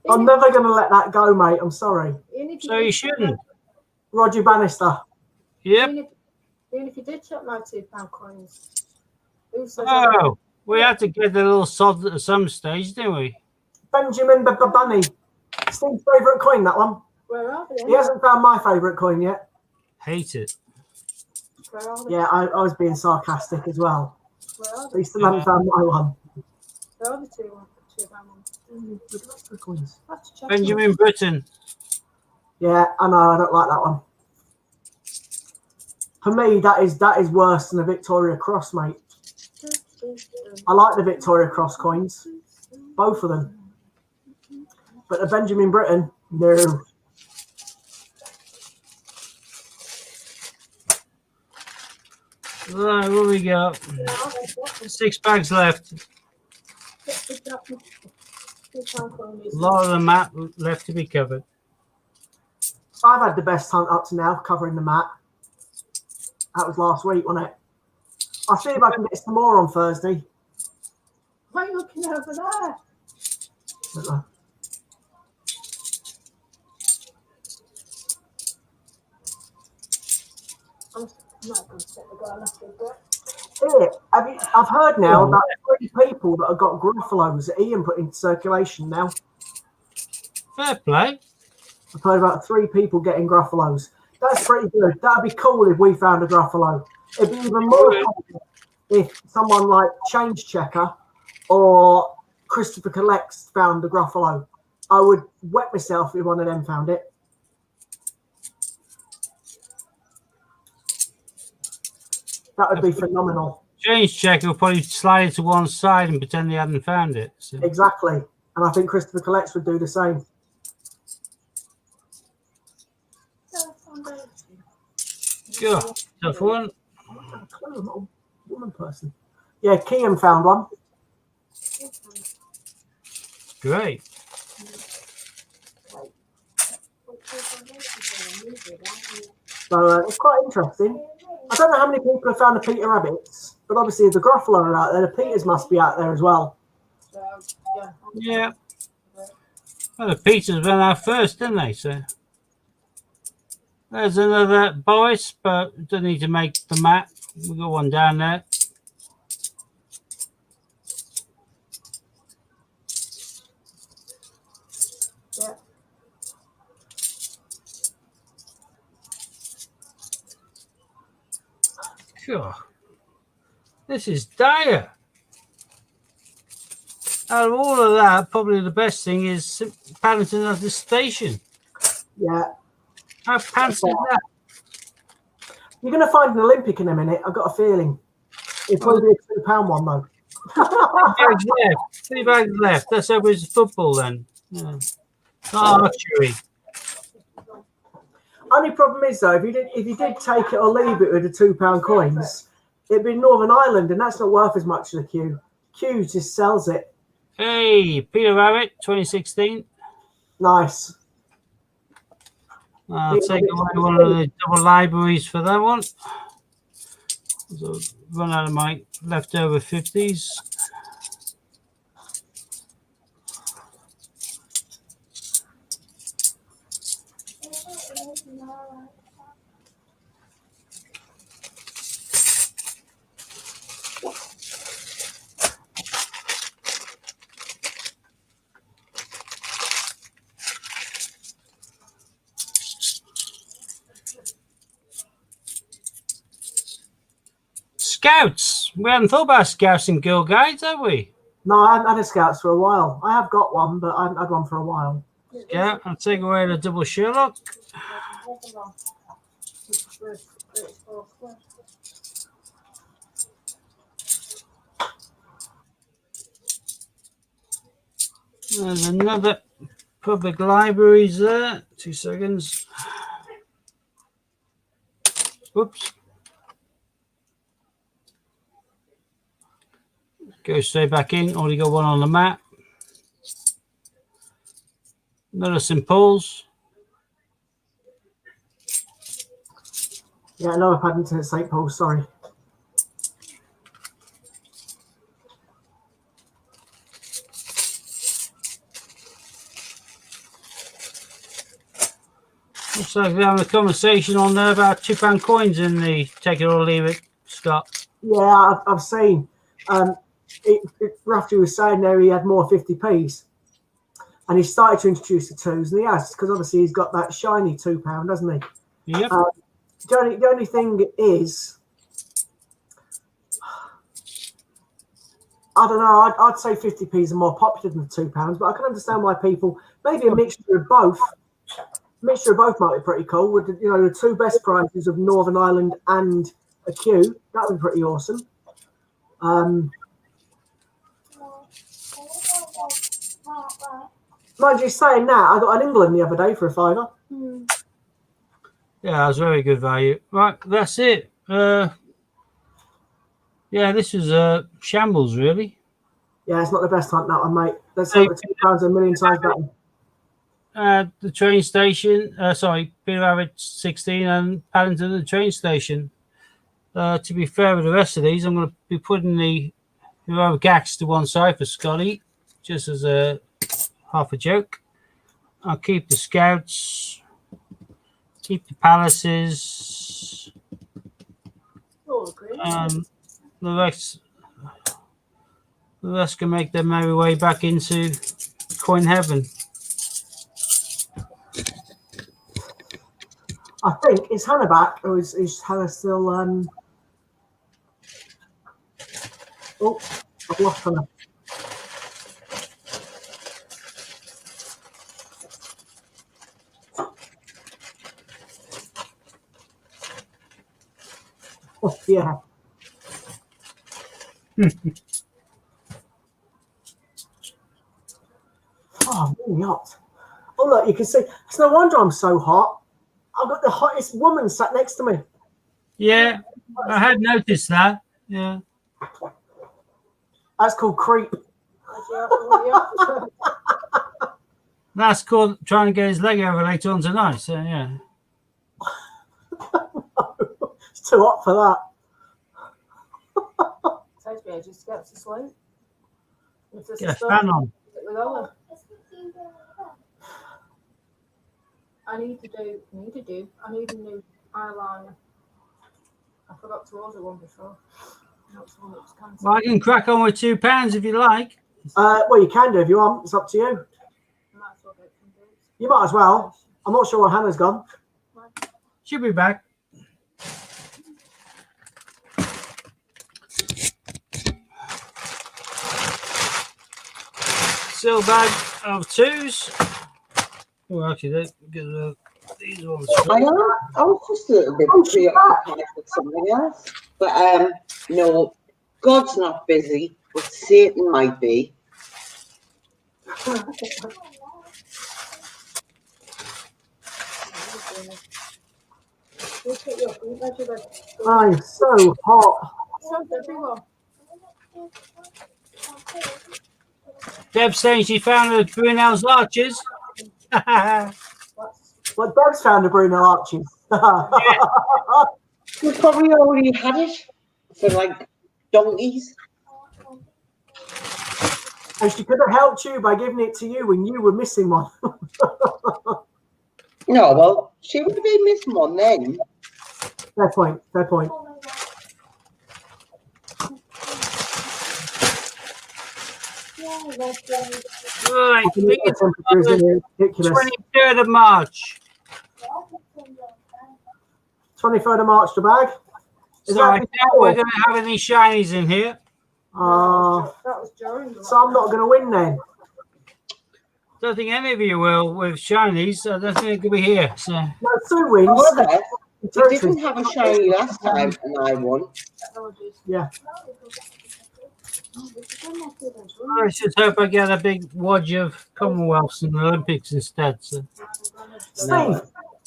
I'm never going to let that go, mate. I'm sorry. So you shouldn't. Roger Bannister. Yep. Even if you did check my £2 coins. Who says Oh, we had to get a little sod at some stage, didn't we? Benjamin Bunny. Steve's favourite coin, that one. Where are they? He hasn't found my favourite coin yet. Hate it. Where are they? Yeah, I was being sarcastic as well. Where are But they? he still hasn't found my one. Where are the £2 ones? With lots of coins. I have to check Benjamin Britten. Yeah, I know. I don't like that one. For me, that is worse than the Victoria Cross, mate. I like the Victoria Cross coins, both of them. But the Benjamin Britten, no. Right, what we got? 6 bags left. A lot of the map left to be covered. I've had the best hunt up to now, covering the map. That was last week, wasn't it? I'll see if I can get some more on Thursday. Why are you looking over there? Don't know. I'm not going to set the guy left with that. Here, I've heard now about 3 people that have got Gruffalos that Ian put into circulation now. Fair play. I've heard about 3 people getting Gruffalos. That's pretty good. That'd be cool if we found a Gruffalo. It'd be even more cool if someone like Change Checker or Christopher Collects found a Gruffalo. I would wet myself if one of them found it. That would be phenomenal. Change checker will probably slide it to one side and pretend they hadn't found it. So. Exactly. And I think Christopher Collects would do the same. Sure. Tough one. I'm not a woman person. Yeah, Kian found one. Great. So it's quite interesting. I don't know how many people have found the Peter Rabbits, but obviously if the Gruffalo are out there, the Peters must be out there as well. Yeah. Well, the Peters went out first, didn't they? So there's another Boris, but don't need to make the map. We've got one down there. Sure. This is dire. Out of all of that, probably the best thing is Paddington at the station. Yeah. How pants is that? You're going to find an Olympic in a minute. I've got a feeling. It'll probably be a £2 one, though. 3 bags left. 3 bags left. That's over his football then. Yeah. Not archery. Only problem is, though, if you did take it or leave it with the £2 coins, it'd be Northern Ireland, and that's not worth as much as the Q. Q just sells it. Hey, Peter Rabbit, 2016. Nice. I'll take away one of the double libraries for that one. So run out of my leftover 50s. Scouts. We haven't thought about Scouts and Girl Guides, have we? No, I haven't had a Scouts for a while. I have got one, but I haven't had one for a while. Yeah, I'll take away the double Sherlock. There's another public libraries there. 2 seconds. Oops. Go straight back in. Already got one on the map. Another St. Paul's. Yeah, another Paddington at St. Paul's, sorry. Looks like we're having a conversation on there about £2 coins in the take it or leave it, Scott. Yeah, I've seen. Rafferty was saying there he had more 50p's. And he started to introduce the twos, and he has, because obviously he's got that shiny £2, doesn't he? Yep. The only thing is, I don't know, I'd say 50p's are more popular than the £2, but I can understand why people, maybe a mixture of both. Mixture of both might be pretty cool. With the 2 best prizes of Northern Ireland and a Q, that would be pretty awesome. Mind you saying that, I got an England the other day for a £5. Yeah, that was very good value. Right, that's it. Yeah, this is shambles, really. Yeah, it's not the best hunt, that one, mate. Let's hope the £2 a million times better. The train station, Peter Rabbit 16 and Paddington at the train station. To be fair with the rest of these, I'm going to be putting the heroic axe to one side for Scotty, just as a half a joke. I'll keep the Scouts, keep the Palaces, and the rest can make their merry way back into coin heaven. I think, is Hannah back, or is Hannah still oh, I've lost Hannah. Oh, yeah. Oh, really hot. Oh, look, you can see. It's no wonder I'm so hot. I've got the hottest woman sat next to me. Yeah, I had noticed that. Yeah. That's called creep. That's called trying to get his leg over later on tonight. So, yeah. It's too hot for that. Tells me I just get to sleep. Get a fan on. I need a new eyeliner. I forgot to order one before. Well, I can crack on with £2 if you like. Well, you can do if you want. It's up to you. You might as well. I'm not sure where Hannah's gone. She'll be back. Still bag of twos. Oh, actually, let's get these ones. I was just a little bit preoccupied with something else. But no, God's not busy, but Satan might be. Look at your feet, that's your bed. I'm so hot. Sounds everywhere. Deb saying she found the Brunel's arches. Well, Deb's found a Bruno Archie. We probably already had it for like donkeys. And she could have helped you by giving it to you when you were missing one. No, well, she would have been missing one then. Fair point. Fair point. Right, I think it's Ridiculous. 23rd of March. 23rd of March to bag. Is So I that doubt we're going to have any shinies in here. That was during the So I'm not going to win then. Don't think any of you will with shinies. I don't think it could be here. So No, Sue wins. However, we didn't have a shiny last time and I won. Yeah. let's just hope I get a big wodge of Commonwealths and Olympics instead. So Steve,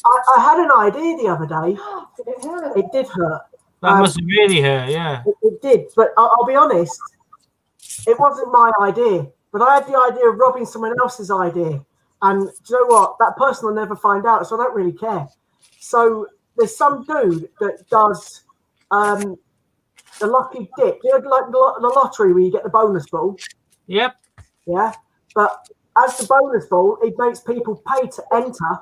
I had an idea the other day. Did it hurt? It did hurt. that must have really hurt. Yeah. It did, but I'll be honest, it wasn't my idea. But I had the idea of robbing someone else's idea. And do you know what? That person will never find out, so I don't really care. So there's some dude that does the lucky dip. You know, like the lottery where you get the bonus ball? Yep. Yeah. But as the bonus ball, it makes people pay to enter.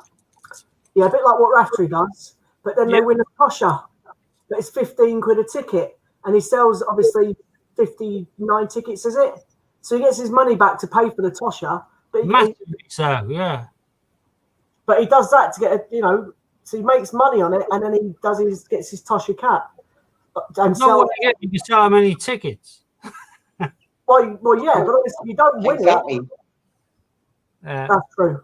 Yeah, a bit like what Raftery does. But then they Yep. win a tosher. But it's 15 quid a ticket. And he sells, obviously, 59 tickets, is it? So he gets his money back to pay for the tosher. But Massively so. Yeah. but he does that to get a, so he makes money on it, and then he gets his tosher cap. And Not what you get. You can sell how many tickets. well, yeah, but obviously you don't win Exactly. it. That's true.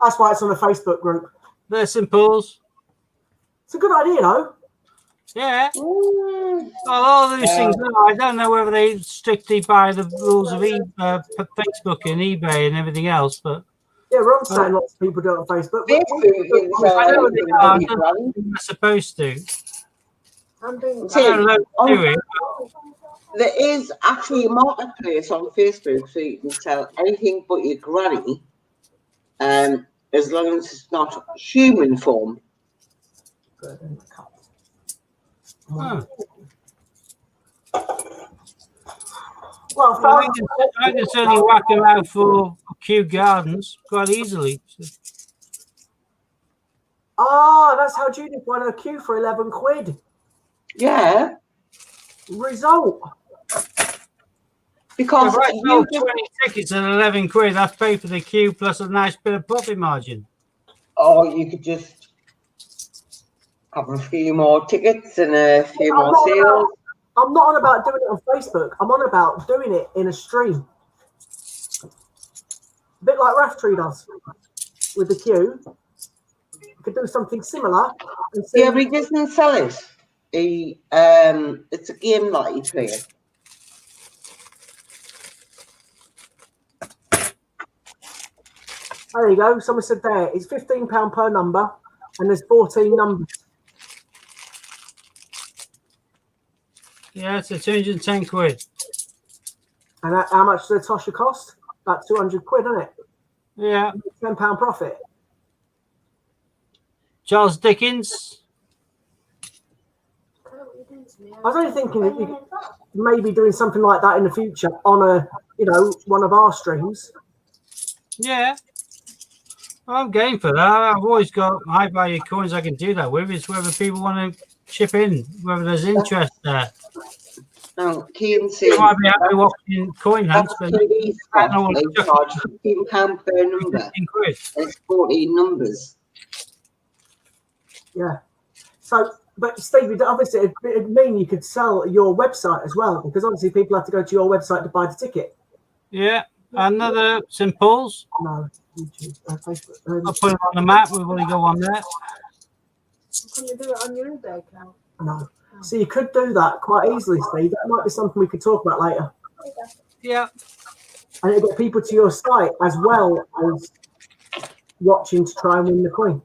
That's why it's on the Facebook group. There's some pools. It's a good idea, though. Yeah. Mm, Well, all those things. I don't know whether they strictly by the rules of Facebook and eBay and everything else, but Yeah, we're saying lots of people do it on Facebook. Facebook is I know they are. I really don't grand. think they're supposed to. I'm doing See, I don't know on- do it. There is actually a marketplace on Facebook, so you can sell anything but your granny, as long as it's not human form. Huh. Well, Well, I can certainly whack them out for Kew Gardens quite easily. that's how Judith won her queue for 11 quid. Yeah, Result. because If I you sold just, 20 tickets at 11 quid, that's paid for the queue plus a nice bit of profit margin. or you could just have a few more tickets and a few more sales. I'm not on about doing it on Facebook. I'm on about doing it in a stream. A bit like Raftery does with the queue. You could do something similar. And see. Yeah, but he doesn't sell it. It's a game that he plays. There you go. Someone said there. It's £15 per number, and there's 14 numbers. Yeah, it's a 210 quid. And how much does the tosher cost? About 200 quid, isn't it? Yeah. £10 profit. Charles Dickens. I was only thinking that you could maybe doing something like that in the future on one of our streams. Yeah. I'm game for that. I've always got high value coins I can do that with. It's whether people want to chip in, whether there's interest there. Now, Kean says I might be happy watching coin hunts, but they I don't want to charge £15 per number. 15 quid. It's 14 numbers. Yeah. So, but Steve, obviously it'd mean you could sell your website as well, because obviously people have to go to your website to buy the ticket. Yeah. Another St. Paul's. No, YouTube, Facebook. I'll put it on the map. We've already got one there. Can you do it on your eBay account? No. So you could do that quite easily, Steve. That might be something we could talk about later. Yeah. And it'll get people to your site as well as watching to try and win the coin.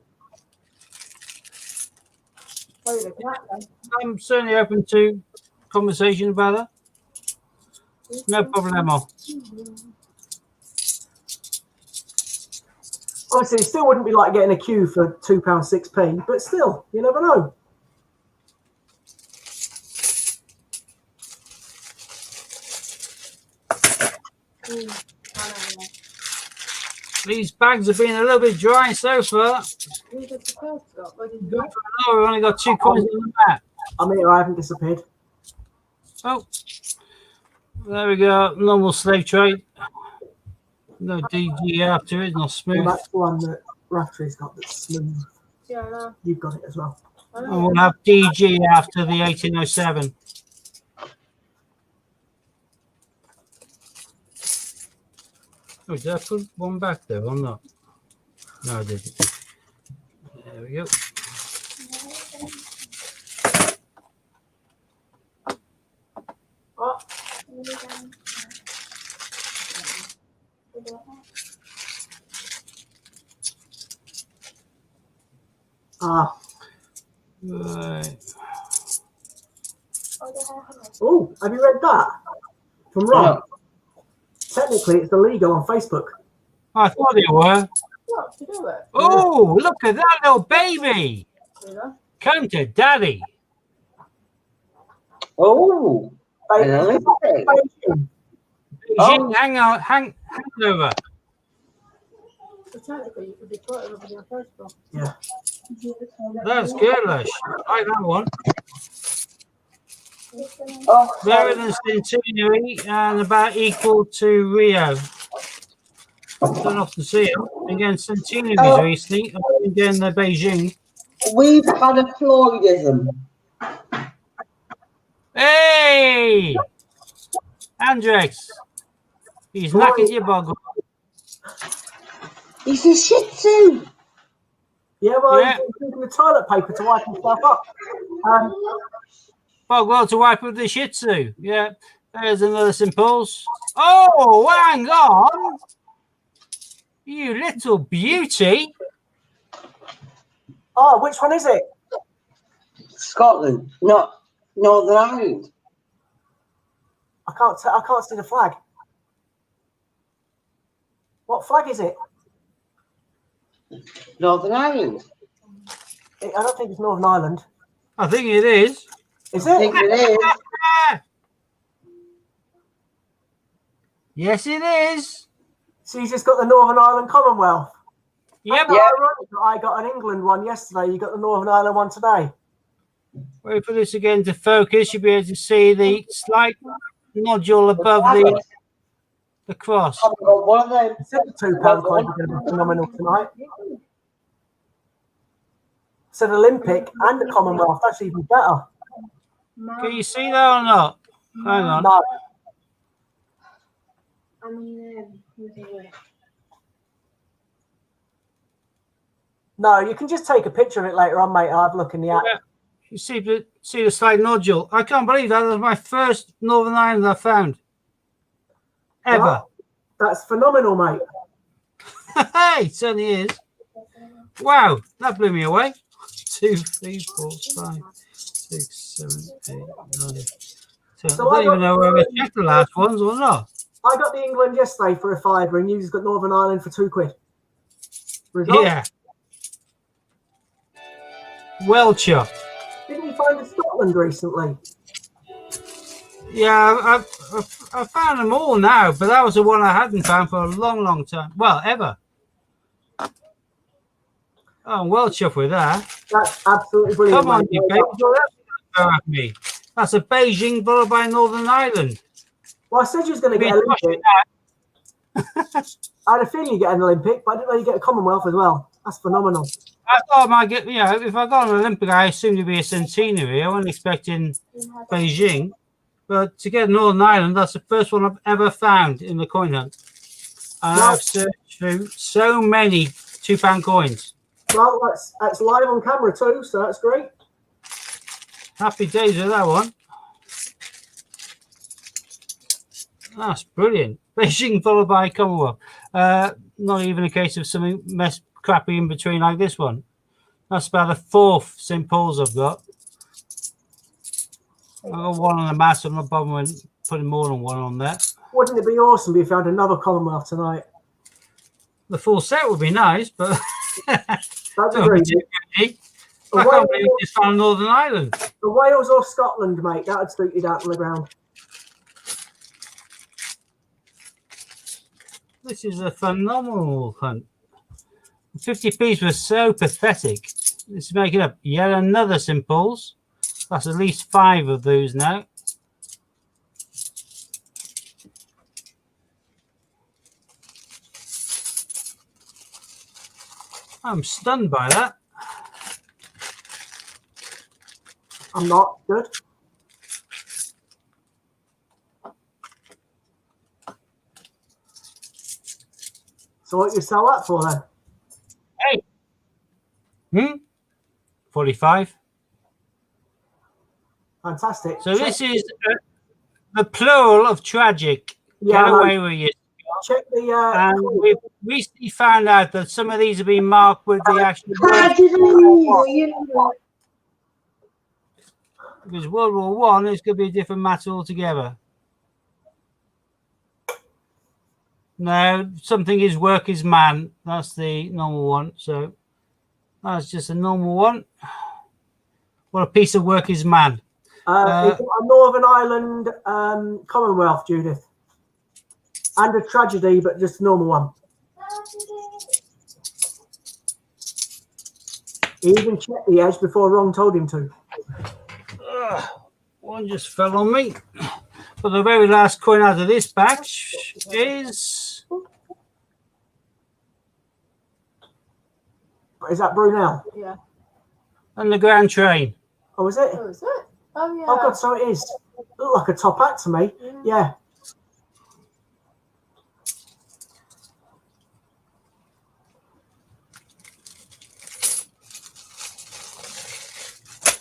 Oh, you're looking at them. I'm certainly open to conversation about that. No problemo. Obviously, it still wouldn't be like getting a queue for £2.6p, but still, you never know. These bags have been a little bit dry so far. Who's the first got? What did you No, get? we've only got 2 coins on the map. I'm here, I haven't disappeared. Oh, there we go. Normal slave trade. No DG after it, not Well, smooth. that's the one that Raftry's got that's smooth. Yeah, I know. You've got it as well. I And know. we'll have DG after the 1807. Oh, did I put one back there or not? No, I didn't. There we go. Oh, Ah, Right. oh, have you read that? From Ron? Technically, it's illegal on Facebook. I thought they were. what? To do it? Oh, look at that little baby. You know? Come to daddy. Oh, They- an Olympic. Beijing. Beijing, hang on, hang over. So technically, you could be put it over your Facebook. Yeah. That's girlish. I like that one. Oh, Better than Centenary and about equal to Rio. Don't often see them. Again, Centenary recently. Again, the Beijing. we've had a Floydism. Hey! Andrex. He's knackered your boggle. He's a Shih Tzu. Yeah, well, Yeah. he's using the toilet paper to wipe himself up. Bogwell to wipe with the Shih Tzu. Yeah. There's another St. Paul's. Oh, hang on. You little beauty. Oh, which one is it? Scotland, not Northern Ireland. I can't see the flag. What flag is it? Northern Ireland. I don't think it's Northern Ireland. I think it is. Is I think it? it is. Yes, it is. So you just got the Northern Ireland Commonwealth. Yep. Yeah. I got an England one yesterday. You got the Northern Ireland one today. When we put this again to focus, you'll be able to see the slight nodule above the cross. I've got one of them. I said the £2 coins are going to be phenomenal tonight. I said Olympic and the Commonwealth. That's even better. Can you see that or not? Hang on. No, I mean, no, you can just take a picture of it later on, mate. I'll have a look in the app. Yeah. You see the slight nodule. I can't believe that. That was my first Northern Ireland I found. Ever. Wow. That's phenomenal, mate. Hey, it certainly is. Wow, that blew me away. 2, 3, 4, 5, 6, 7, 8, 9, 10. So I I don't even got- know whether I checked the last ones or not. I got the England yesterday for a £5, and you just got Northern Ireland for £2. Result? Yeah. Well chucked. Didn't you find the Scotland recently? Yeah, I found them all now, but that was the one I hadn't found for a long, long time. Well, ever. Oh, I'm well chuffed with that. That's absolutely brilliant. Come on, mate. you baby. Go at me. That's a Beijing followed by Northern Ireland. Well, I said you was going to Be get an watching Olympic. I had a feeling you get an Olympic, but I didn't know you get a Commonwealth as well. That's phenomenal. I thought I might get, if I got an Olympic, I assumed it'd be a centenary. I wasn't expecting Beijing. But to get Northern Ireland, that's the first one I've ever found in the coin hunt. I've searched through so many £2 coins. Well, that's live on camera too, so that's great. Happy days with that one. That's brilliant. Beijing followed by Commonwealth. Not even a case of something crappy in between like this one. That's about the 4th St. Paul's I've got. I've got one on the mat, so I'm not bothering putting more than one on there. Wouldn't it be awesome if you had another Commonwealth tonight? The full set would be nice, but That'd be great. I can't believe we just found Northern Ireland. The Wales or Scotland, mate, that'd suit you down to the ground. This is a phenomenal hunt. 50p's was so pathetic. This is making up yet another St. Paul's. That's at least 5 of those now. I'm stunned by that. I'm not. Good. So what you sell that for then? Hey. 45. Fantastic. So this is the plural of tragic. Yeah, Get away with you. Check the. And we've recently found out that some of these have been marked with the actual because World War One is going to be a different matter altogether. No, something is work is man. That's the normal one. So that's just a normal one. What a piece of work is man. It's a Northern Ireland Commonwealth, Judith. And a tragedy, but just a normal one. He even checked the edge before Ron told him to. One just fell on me. But the very last coin out of this batch is... Is that Brunel? Yeah. Underground Train. Oh, is it? Oh, is it? Oh, yeah. Oh, God, so it is. Look like a top hat to me. Yeah.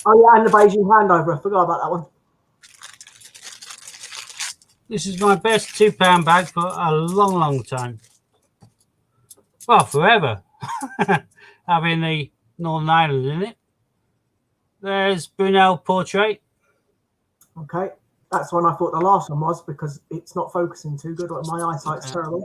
Oh, yeah, and the Beijing handover. I forgot about that one. This is my best £2 bag for a long, long time. Well, forever. Having the Northern Ireland in it. There's Brunel Portrait. Okay. That's the one I thought the last one was because it's not focusing too good. My eyesight's terrible.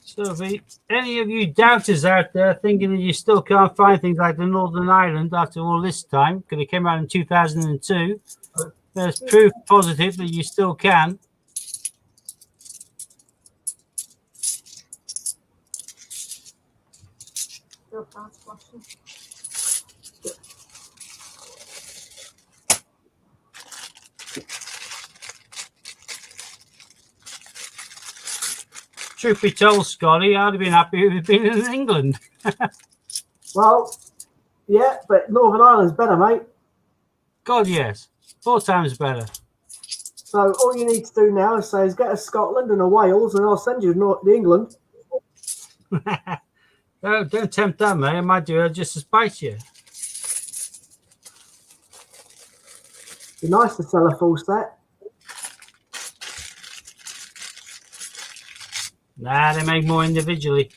So if any of you doubters out there thinking that you still can't find things like the Northern Ireland after all this time, because it came out in 2002, there's proof positive that you still can. Truth be told, Scotty, I'd have been happy if it'd been in England. Well, yeah, but Northern Ireland's better, mate. God, yes. 4 times better. So all you need to do now is say, get a Scotland and a Wales, and I'll send you to England. Don't tempt that, mate. I might do it just to spite you. Be nice to sell a full set. Nah, they make more individually.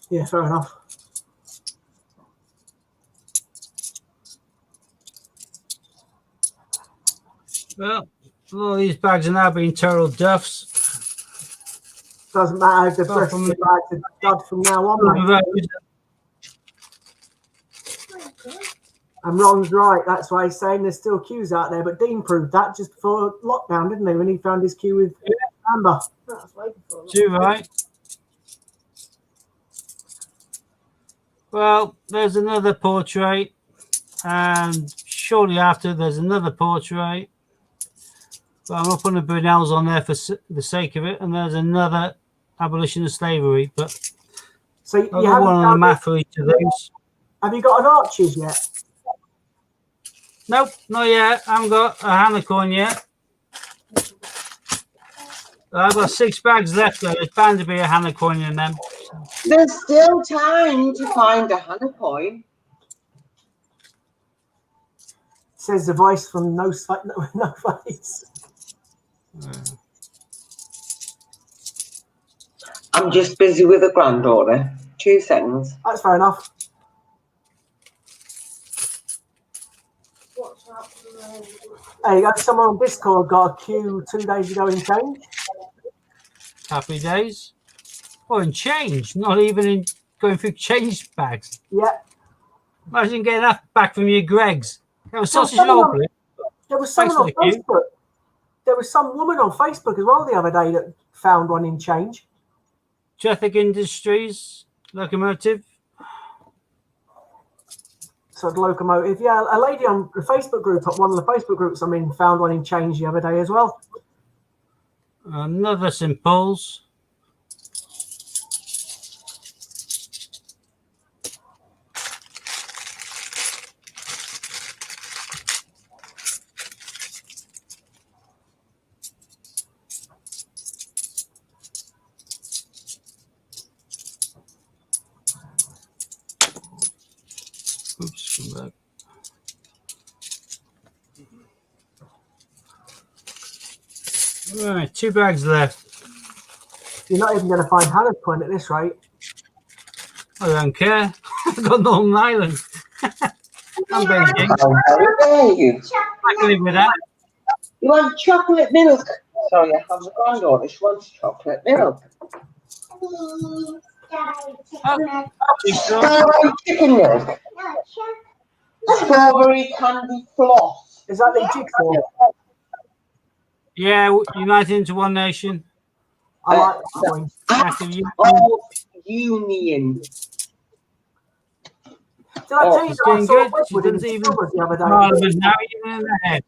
Yeah, fair enough. Well, all these bags are now being total duffs. Doesn't matter if the Well, rest of the bags are dud from now on, mate. And Ron's right. That's why he's saying there's still queues out there. But Dean proved that just before lockdown, didn't he? When he found his queue with Amber. Too right. Well, there's another portrait. And shortly after, there's another portrait. But I'm not putting the Brunels on there for the sake of it. And there's another abolition of slavery. But So I'll you do one on the haven't map for each of those. have you got an Archie's yet? Nope, not yet. I haven't got a Hannah coin yet. I've got 6 bags left though. There's bound to be a Hannah coin in them. There's still time to find a Hannah coin. Says the voice from no face. I'm just busy with a granddaughter. 2 seconds. That's fair enough. Watch out for the Hey, you got someone on Discord got a queue 2 days ago in change. Happy days. Oh, and change. Not even in going through change bags. Yeah. Imagine getting that back from your Greg's. That was sausage someone- roll. There was someone on Thanks for the Facebook. There was some woman on Facebook as well the other day that found one in change. Traffic Industries locomotive. So the locomotive. Yeah, a lady on the Facebook group, one of the Facebook groups I'm in, found one in change the other day as well. Another St. Paul's. Oops, come back. Right, 2 bags left. You're not even going to find Hannah's coin at this rate. I don't care. I've got Northern Ireland. I'm Beijing. How dare you? I can live with that. You want chocolate milk? Sorry, I have a granddaughter. She wants chocolate milk. Strawberry chicken milk. Strawberry candy floss. Is that the jigsaw? Yeah, united into one nation. I like the coin. After you. Oh, Union. Did I tell you She's that I doing saw good. Westwood She in doesn't even Silver the other day? Parliament now even in the head.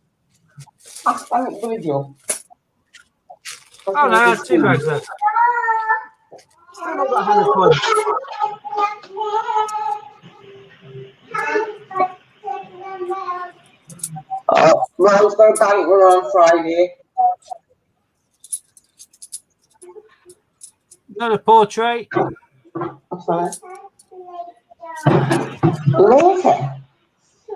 Thank you. Oh no, that's 2 bags left. Still not got Hannah's coin. Ron's got a banquet on Friday. Another portrait. I'm sorry. Later. Do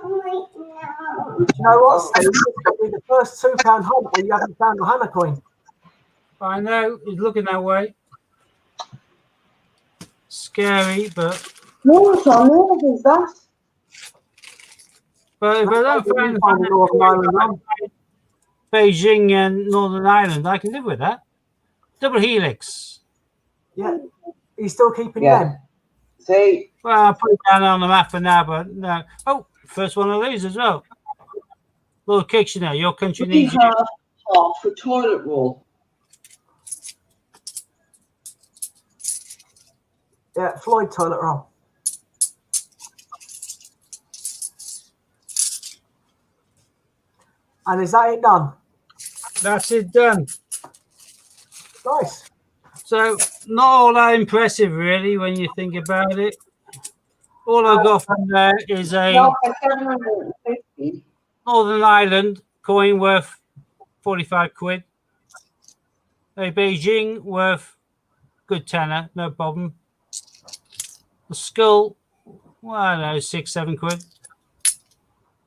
you know what, Steve? This could be the first £2 hunt where you haven't found a Hannah coin. I know, he's looking that way. Scary, but What on earth is that? if I don't Find find the Northern Ireland one. Beijing and Northern Ireland, I can live with that. Double helix. Yeah. Are you still keeping Yeah. them? See, Well, I'll put it down on the map for now, but no. Oh, first one of these as well. Lord Kitchener, your country we needs you. have half a toilet roll. Yeah, Floyd toilet roll. And is that it done? That's it done. Nice. So, not all that impressive, really, when you think about it. All I've got from there is a Well, for 750. Northern Ireland coin worth 45 quid. A Beijing worth good tenner, no problem. A skull, well, I don't know, 6-7 quid.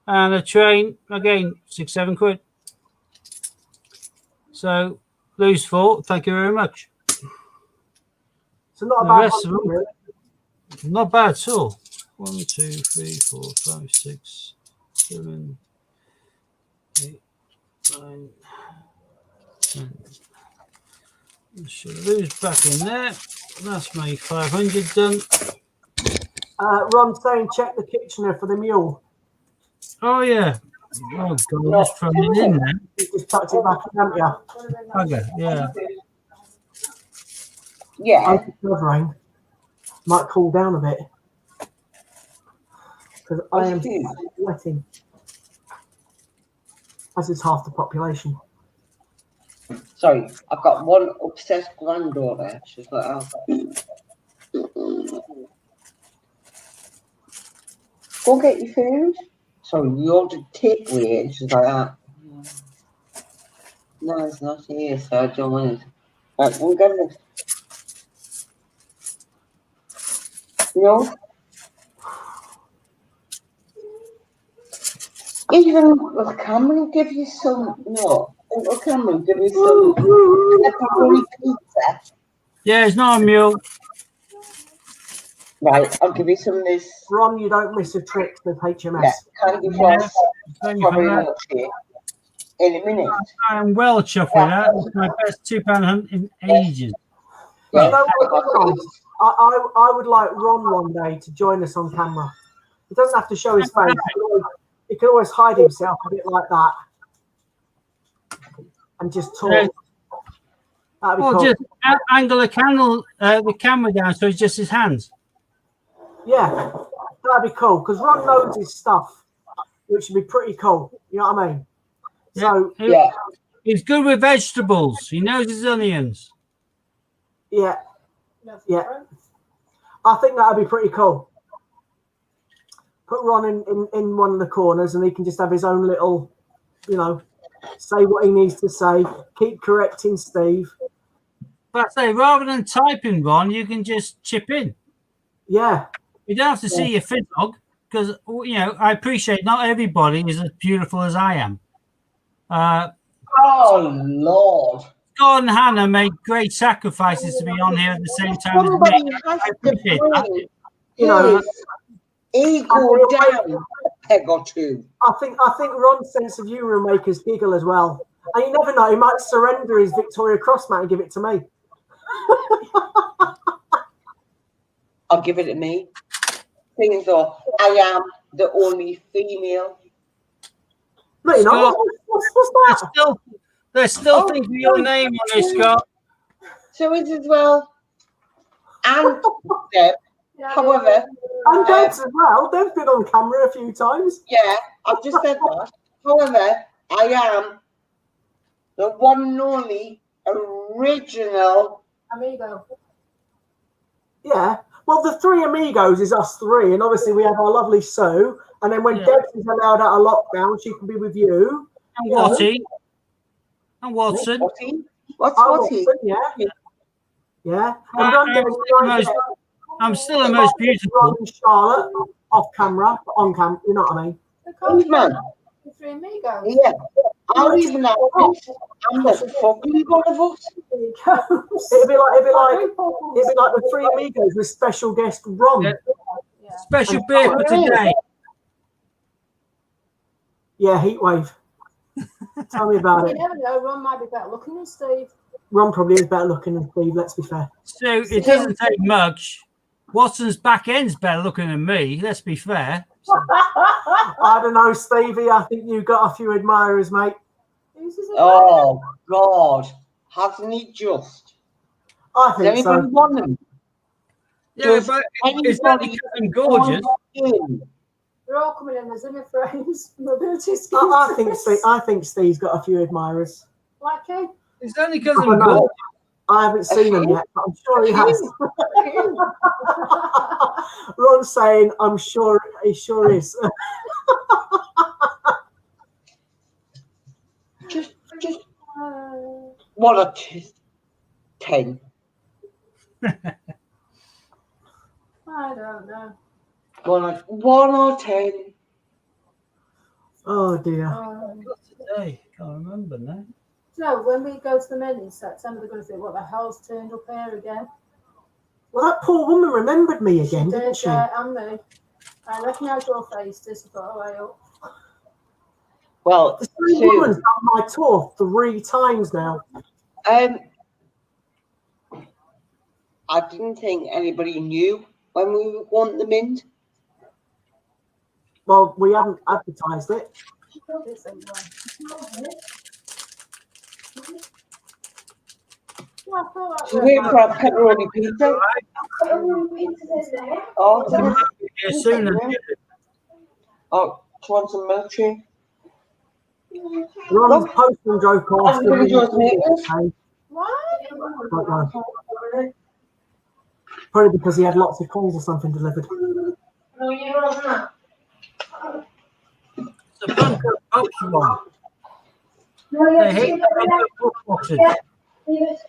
And a train, again, 6-7 quid. So, lose 4, thank you very much. So not a The bad rest one, of them- really. Not bad at all. 1, 2, 3, 4, 5, 6, 7, 8, 9, 10. Should lose back in there. That's my 500 done. Ron saying check the Kitchener for the mule. Oh yeah. Oh god, just throwing it in there. You just tucked it back in, haven't you? Bugger, yeah. Yeah. I think it's rain. Might cool down a bit. Because I am sweating. As is half the population. Sorry, I've got one obsessed granddaughter. She's like, oh. Go get your food. Sorry, we ordered takeaway, and she's like, ah. No, it's not here, so I don't want it. Right, we'll get it. No. Even Uncle Cameron give you some. No, Uncle Cameron give you some pepperoni pizza. Yeah, it's not a mule. Right, I'll give you some of this. Ron, you don't miss a trick with HMS. Yeah, candy floss, Thank you for strawberry that. milkshake. In a minute. I'm well chuffed with that. It's my best £2 hunt in ages. You know what, Ron? I would like Ron one day to join us on camera. He doesn't have to show his face. He can always hide himself a bit like that and just talk. Yeah. That'd be Or cool. just angle the camera down so it's just his hands. Yeah, that'd be cool because Ron knows his stuff, which would be pretty cool. You know what I mean? So Yeah. He's good with vegetables. He knows his onions. yeah, Nothing Yeah. wrong. I think that'd be pretty cool. Put Ron in one of the corners and he can just have his own little, you know, say what he needs to say, keep correcting Steve. But I say, rather than typing, Ron, you can just chip in. Yeah, You don't have to see your fiddog because, you know, I appreciate not everybody is as beautiful as I am. Oh, Lord. Scott and Hannah make great sacrifices to be on here at the same time as Somebody me. has I to appreciate that. bring you know, his ego down a peg or two. I think Ron's sense of humour will make us giggle as well. And you never know, he might surrender his Victoria Cross mat and give it to me. I'll give it to me. Things are, I am the only female. No, you're not. Scott. What's that? They're still thinking your name on this, Scott. So is as well. And Deb, Yeah, however, And Deb's as well. Deb's been on camera a few times. yeah, I've just said that. However, I am the one and only original. Amigo. Yeah. Well, the three amigos is us three, and obviously we have our lovely Sue. And then when Yeah. Debs is allowed out of lockdown, she can be with you. And Yeah. Watty. And Watson. Watty? What's Oh, Watty? Watson, yeah. Yeah. And I'm still the most beautiful. Ron and Charlotte off camera, but on camera. You know what I mean? Who's man? The three amigos. Yeah. I'll even have this. I'm not fucking one of us. It'd be like the three amigos with special guest Ron. Yeah. Yeah. Special beer for today. Yeah, Heatwave. Tell me about You it. never know, Ron might be better looking than Steve. Ron probably is better looking than Steve, let's be fair. So it doesn't take much. Watson's back end's better looking than me. Let's be fair. I don't know, Stevie. I think you've got a few admirers, mate. Who's his Oh, God. Hasn't he just? I Does think anybody so. want him? Yeah, Does but it's not anybody because I'm gorgeous. want him? They're all coming in as Zimmer frames, mobility skills. I think Steve's got a few admirers. Like him. It's only because I I'm know. gorgeous. I haven't seen him yet, but I'm sure he has. Ron's saying, I'm sure he sure is. Just one or two. 10. I don't know. One or 10. Oh dear. Today, can't remember now. So when we go to the men in September, they're going to say, what the hell's turned up here again? Well, that poor woman remembered me again, She didn't did, she? and me. I recognise your face, this far away up. Well, The same Sue, woman's done my tour 3 times now. I didn't think anybody knew when we were going to the Mint. Well, we haven't advertised it. This ain't one. Yeah, I thought that So was we're right. for a pepperoni pizza. Oh, I'm gonna be here soon. oh, do you want some milkshake? Ron's postman drove past. I'm gonna just make this. Why? Probably because he had lots of calls or something delivered. No, you don't know. It's a Funko Pops one. No, you They have to hate give the it Funko back. Pop boxes. Yeah. Leave it.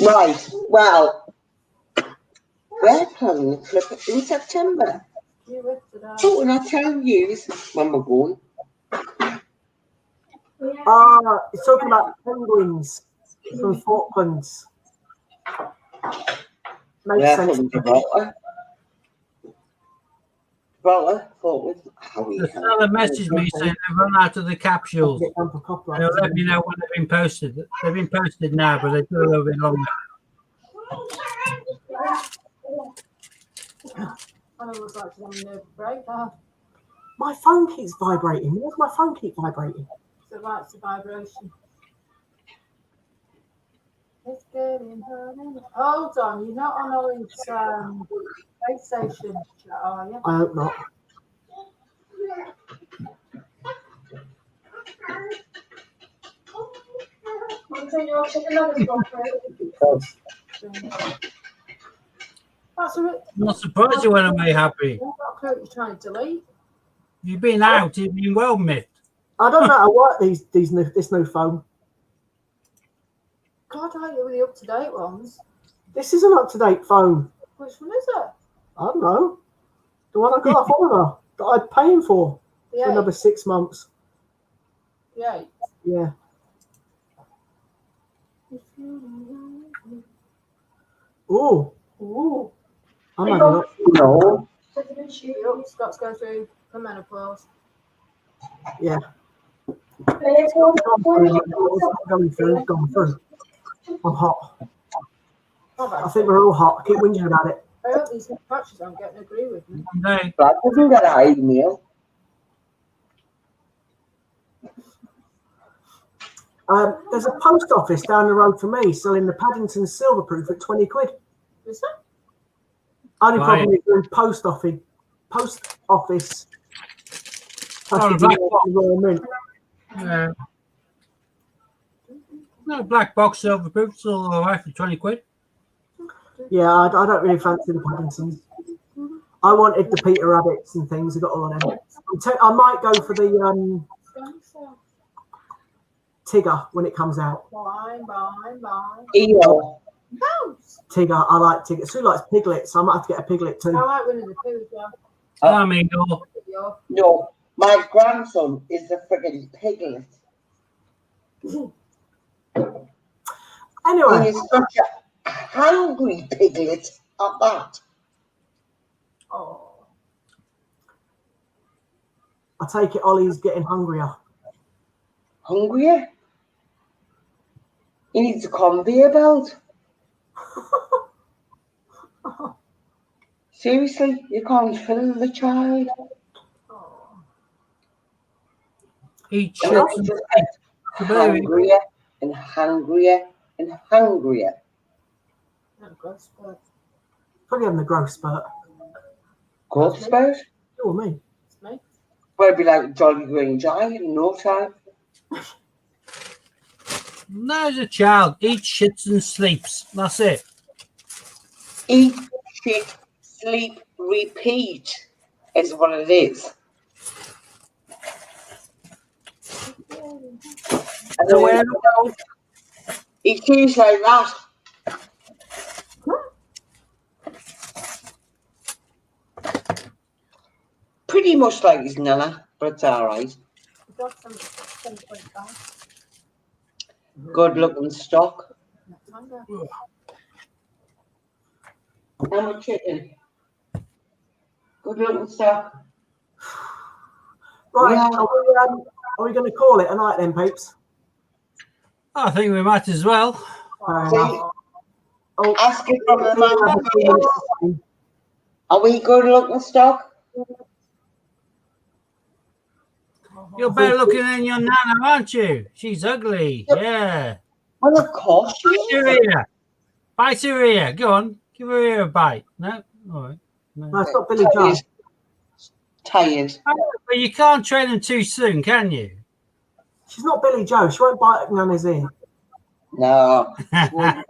Right. Well, we're planning a trip in September. You lifted up. So when I tell you when we're going, It's talking about penguins from Falklands. Makes we're sense. from Gibraltar. Gibraltar, Falklands. The seller messaged me saying they've run out of the capsules. Get done for copyright. They'll let me know when they've been posted. They've been posted now, but they do a little bit longer. I was like, I'm going to break that. My phone keeps vibrating. Why does my phone keep vibrating? So that's the vibration. It's getting hard. Hold on, you're not on Ollie's space station, are you? I hope not. I'm saying you'll take another spot for it. That's a bit. I'm not surprised you went away happy. What code you're trying to delete? You've been out, you've been well miffed. I don't know how to work this new phone. God, I hate you with the up-to-date ones. This is an up-to-date phone. Which one is it? I don't know. The one I got off Oliver that I'm paying for The another 6 months. 8. The 8. Yeah. Ooh. Ooh. I'm having up. No. Yup, Scott's going through the menopause. Yeah. It's Going through. I'm hot. Oh, I think we're all hot. I keep whinging about it. I hope these patches aren't getting agree with me. One day. I didn't get an email. There's a post office down the road from me selling the Paddington Silverproof at 20 quid. Is that? Only Right. problem is doing post office. Oh, the black box. Royal Mint. No, black box silverproof, it's all right for 20 quid. Yeah, I don't really fancy the Paddingtons. I wanted the Peter Rabbits and things. I got all of them. I might go for the Tigger when it comes out. Bye. Eel. Mouse. Tigger, I like Tigger. Sue likes Piglet, so I might have to get a Piglet too. I like Winnie the Pooh as well. Amigo. Yeah. No. My grandson is the friggin' piglet. Anyway, He is such a hungry piglet at that. Oh. I take it Ollie's getting hungrier. Hungrier? He needs a conveyor belt. Seriously, you can't fill the child. Oh. Eat And chips it's and just baby. hungrier and hungrier and hungrier. Not gross, but Probably having the growth spurt. Growth spurt? You or me? it's me. Well, it'd be like Jolly Green Giant in no time. No, as a child, eats, shits and sleeps. That's it. Eat, shit, sleep, repeat is what it is. And So where then he chews like that. Pretty much like his nana, but it's alright. The dog's 7.5. Good looking stock. Hunger. I'm a chicken. Good looking stock. Right, Yeah. are we going to call it a night then, peeps? I think we might as well. Fair See? enough. Oh, Ask it from the man. man. Are we good looking stock? You're better looking than your nana, aren't you? She's ugly. Yeah. Well, of course Bite you her ear. Bite her ear. Go on. Give her ear a bite. No? All right. No, No. it's not Billy Joe. tired. But you can't train them too soon, can you? She's not Billy Joe. She won't bite Nana's ear. No. Well,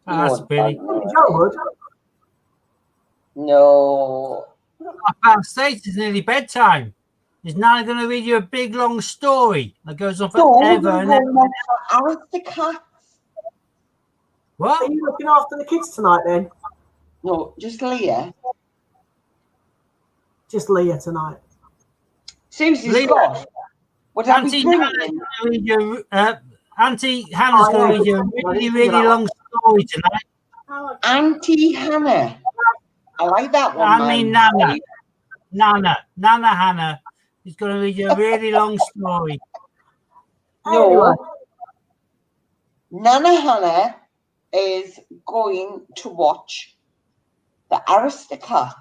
That's Billy. Billy Joe would. no. I found States it's nearly bedtime. Is Nana going to read you a big long story that goes on forever and ever? Aristocats. What? Are you looking after the kids tonight then? No, just Leah. Just Leah tonight. Susie's Leah. got. Would I Auntie be Hannah's drinking? going to read you, Auntie Hannah's Oh, going to yeah. read you a really, really long story tonight. Auntie Hannah. I like that one. I mean man. Nana Hannah is going to read you a really long story. No. Nana Hannah is going to watch the Aristocats.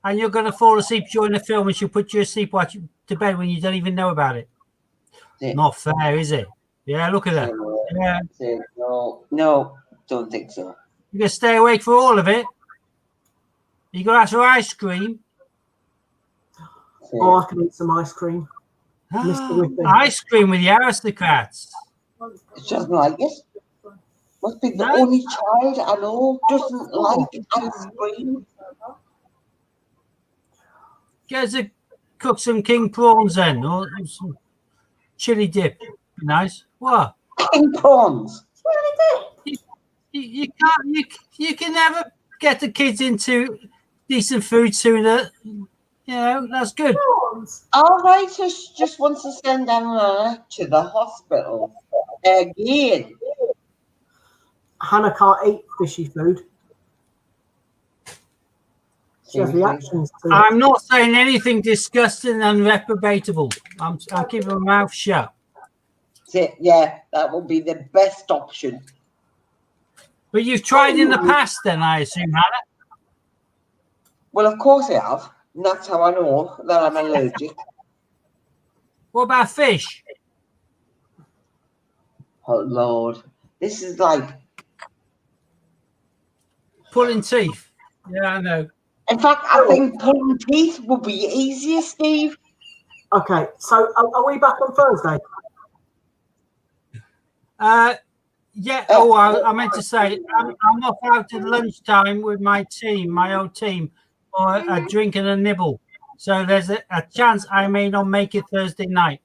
And you're going to fall asleep during the film and she'll put you asleep watch to bed when you don't even know about it. Yeah. Not fair, is it? Yeah, look at that. Yeah. No, don't think so. You're going to stay awake for all of it. You got to ask for ice cream. Oh, I can eat some ice cream. Mr. Whipping. Ice cream with the aristocrats. She doesn't like it. Must be the No. only child I know doesn't like ice cream. Get us to cook some king prawns then, or some chili dip. Nice. What? King prawns. You can't. You can never get the kids into decent food sooner. You know that's good. Our writer just wants to send Anna to the hospital again. Hannah can't eat fishy food. She has reactions to it. I'm not saying anything disgusting and reprobatable. I'm keeping my mouth shut. Yeah, that will be the best option. But you've tried in the past, then I assume, Hannah. Well, of course I have. And that's how I know that I'm allergic. What about fish? Oh, Lord. This is like... Pulling teeth. Yeah, I know. In fact, I think pulling teeth would be easier, Steve. Okay, so are we back on Thursday? Yeah. Oh, I meant to say, I'm off out at lunchtime with my team, my old team, for a drink and a nibble. So there's a chance I may not make it Thursday night.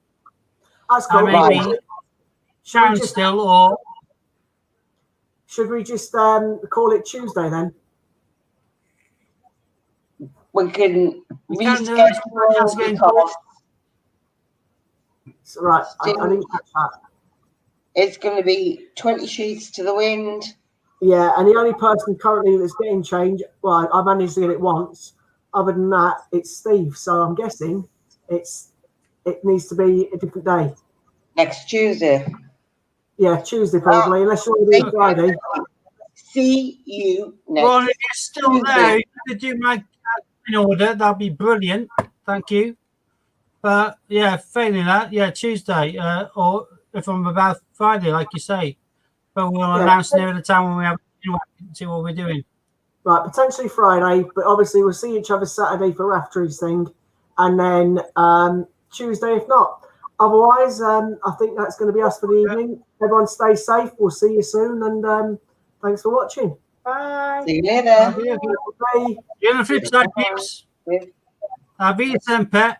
That's I cool. may be Should we down just, still, or should we just call it Tuesday then? We can We can do reschedule it. because So, right, I didn't catch that. it's going to be 20 sheets to the wind. Yeah, and the only person currently that's getting change, well, I managed to get it once. Other than that, it's Steve. So I'm guessing it needs to be a different day. Next Tuesday. Yeah, Tuesday probably, unless you want to do it Friday. See you next well, if you're still Tuesday. there, if you could do my in order, that'd be brilliant. Thank you. But yeah, failing that, yeah, Tuesday, or if I'm about Friday, like you say. But we'll announce near the time when we have to see what we're doing. Right, potentially Friday, but obviously we'll see each other Saturday for Raftery's thing, and then Tuesday if not. Otherwise, I think that's going to be us for the evening. Everyone stay safe. We'll see you soon, and thanks for watching. Bye. See you later. Bye. You're on the flip side, peeps. Be sempre.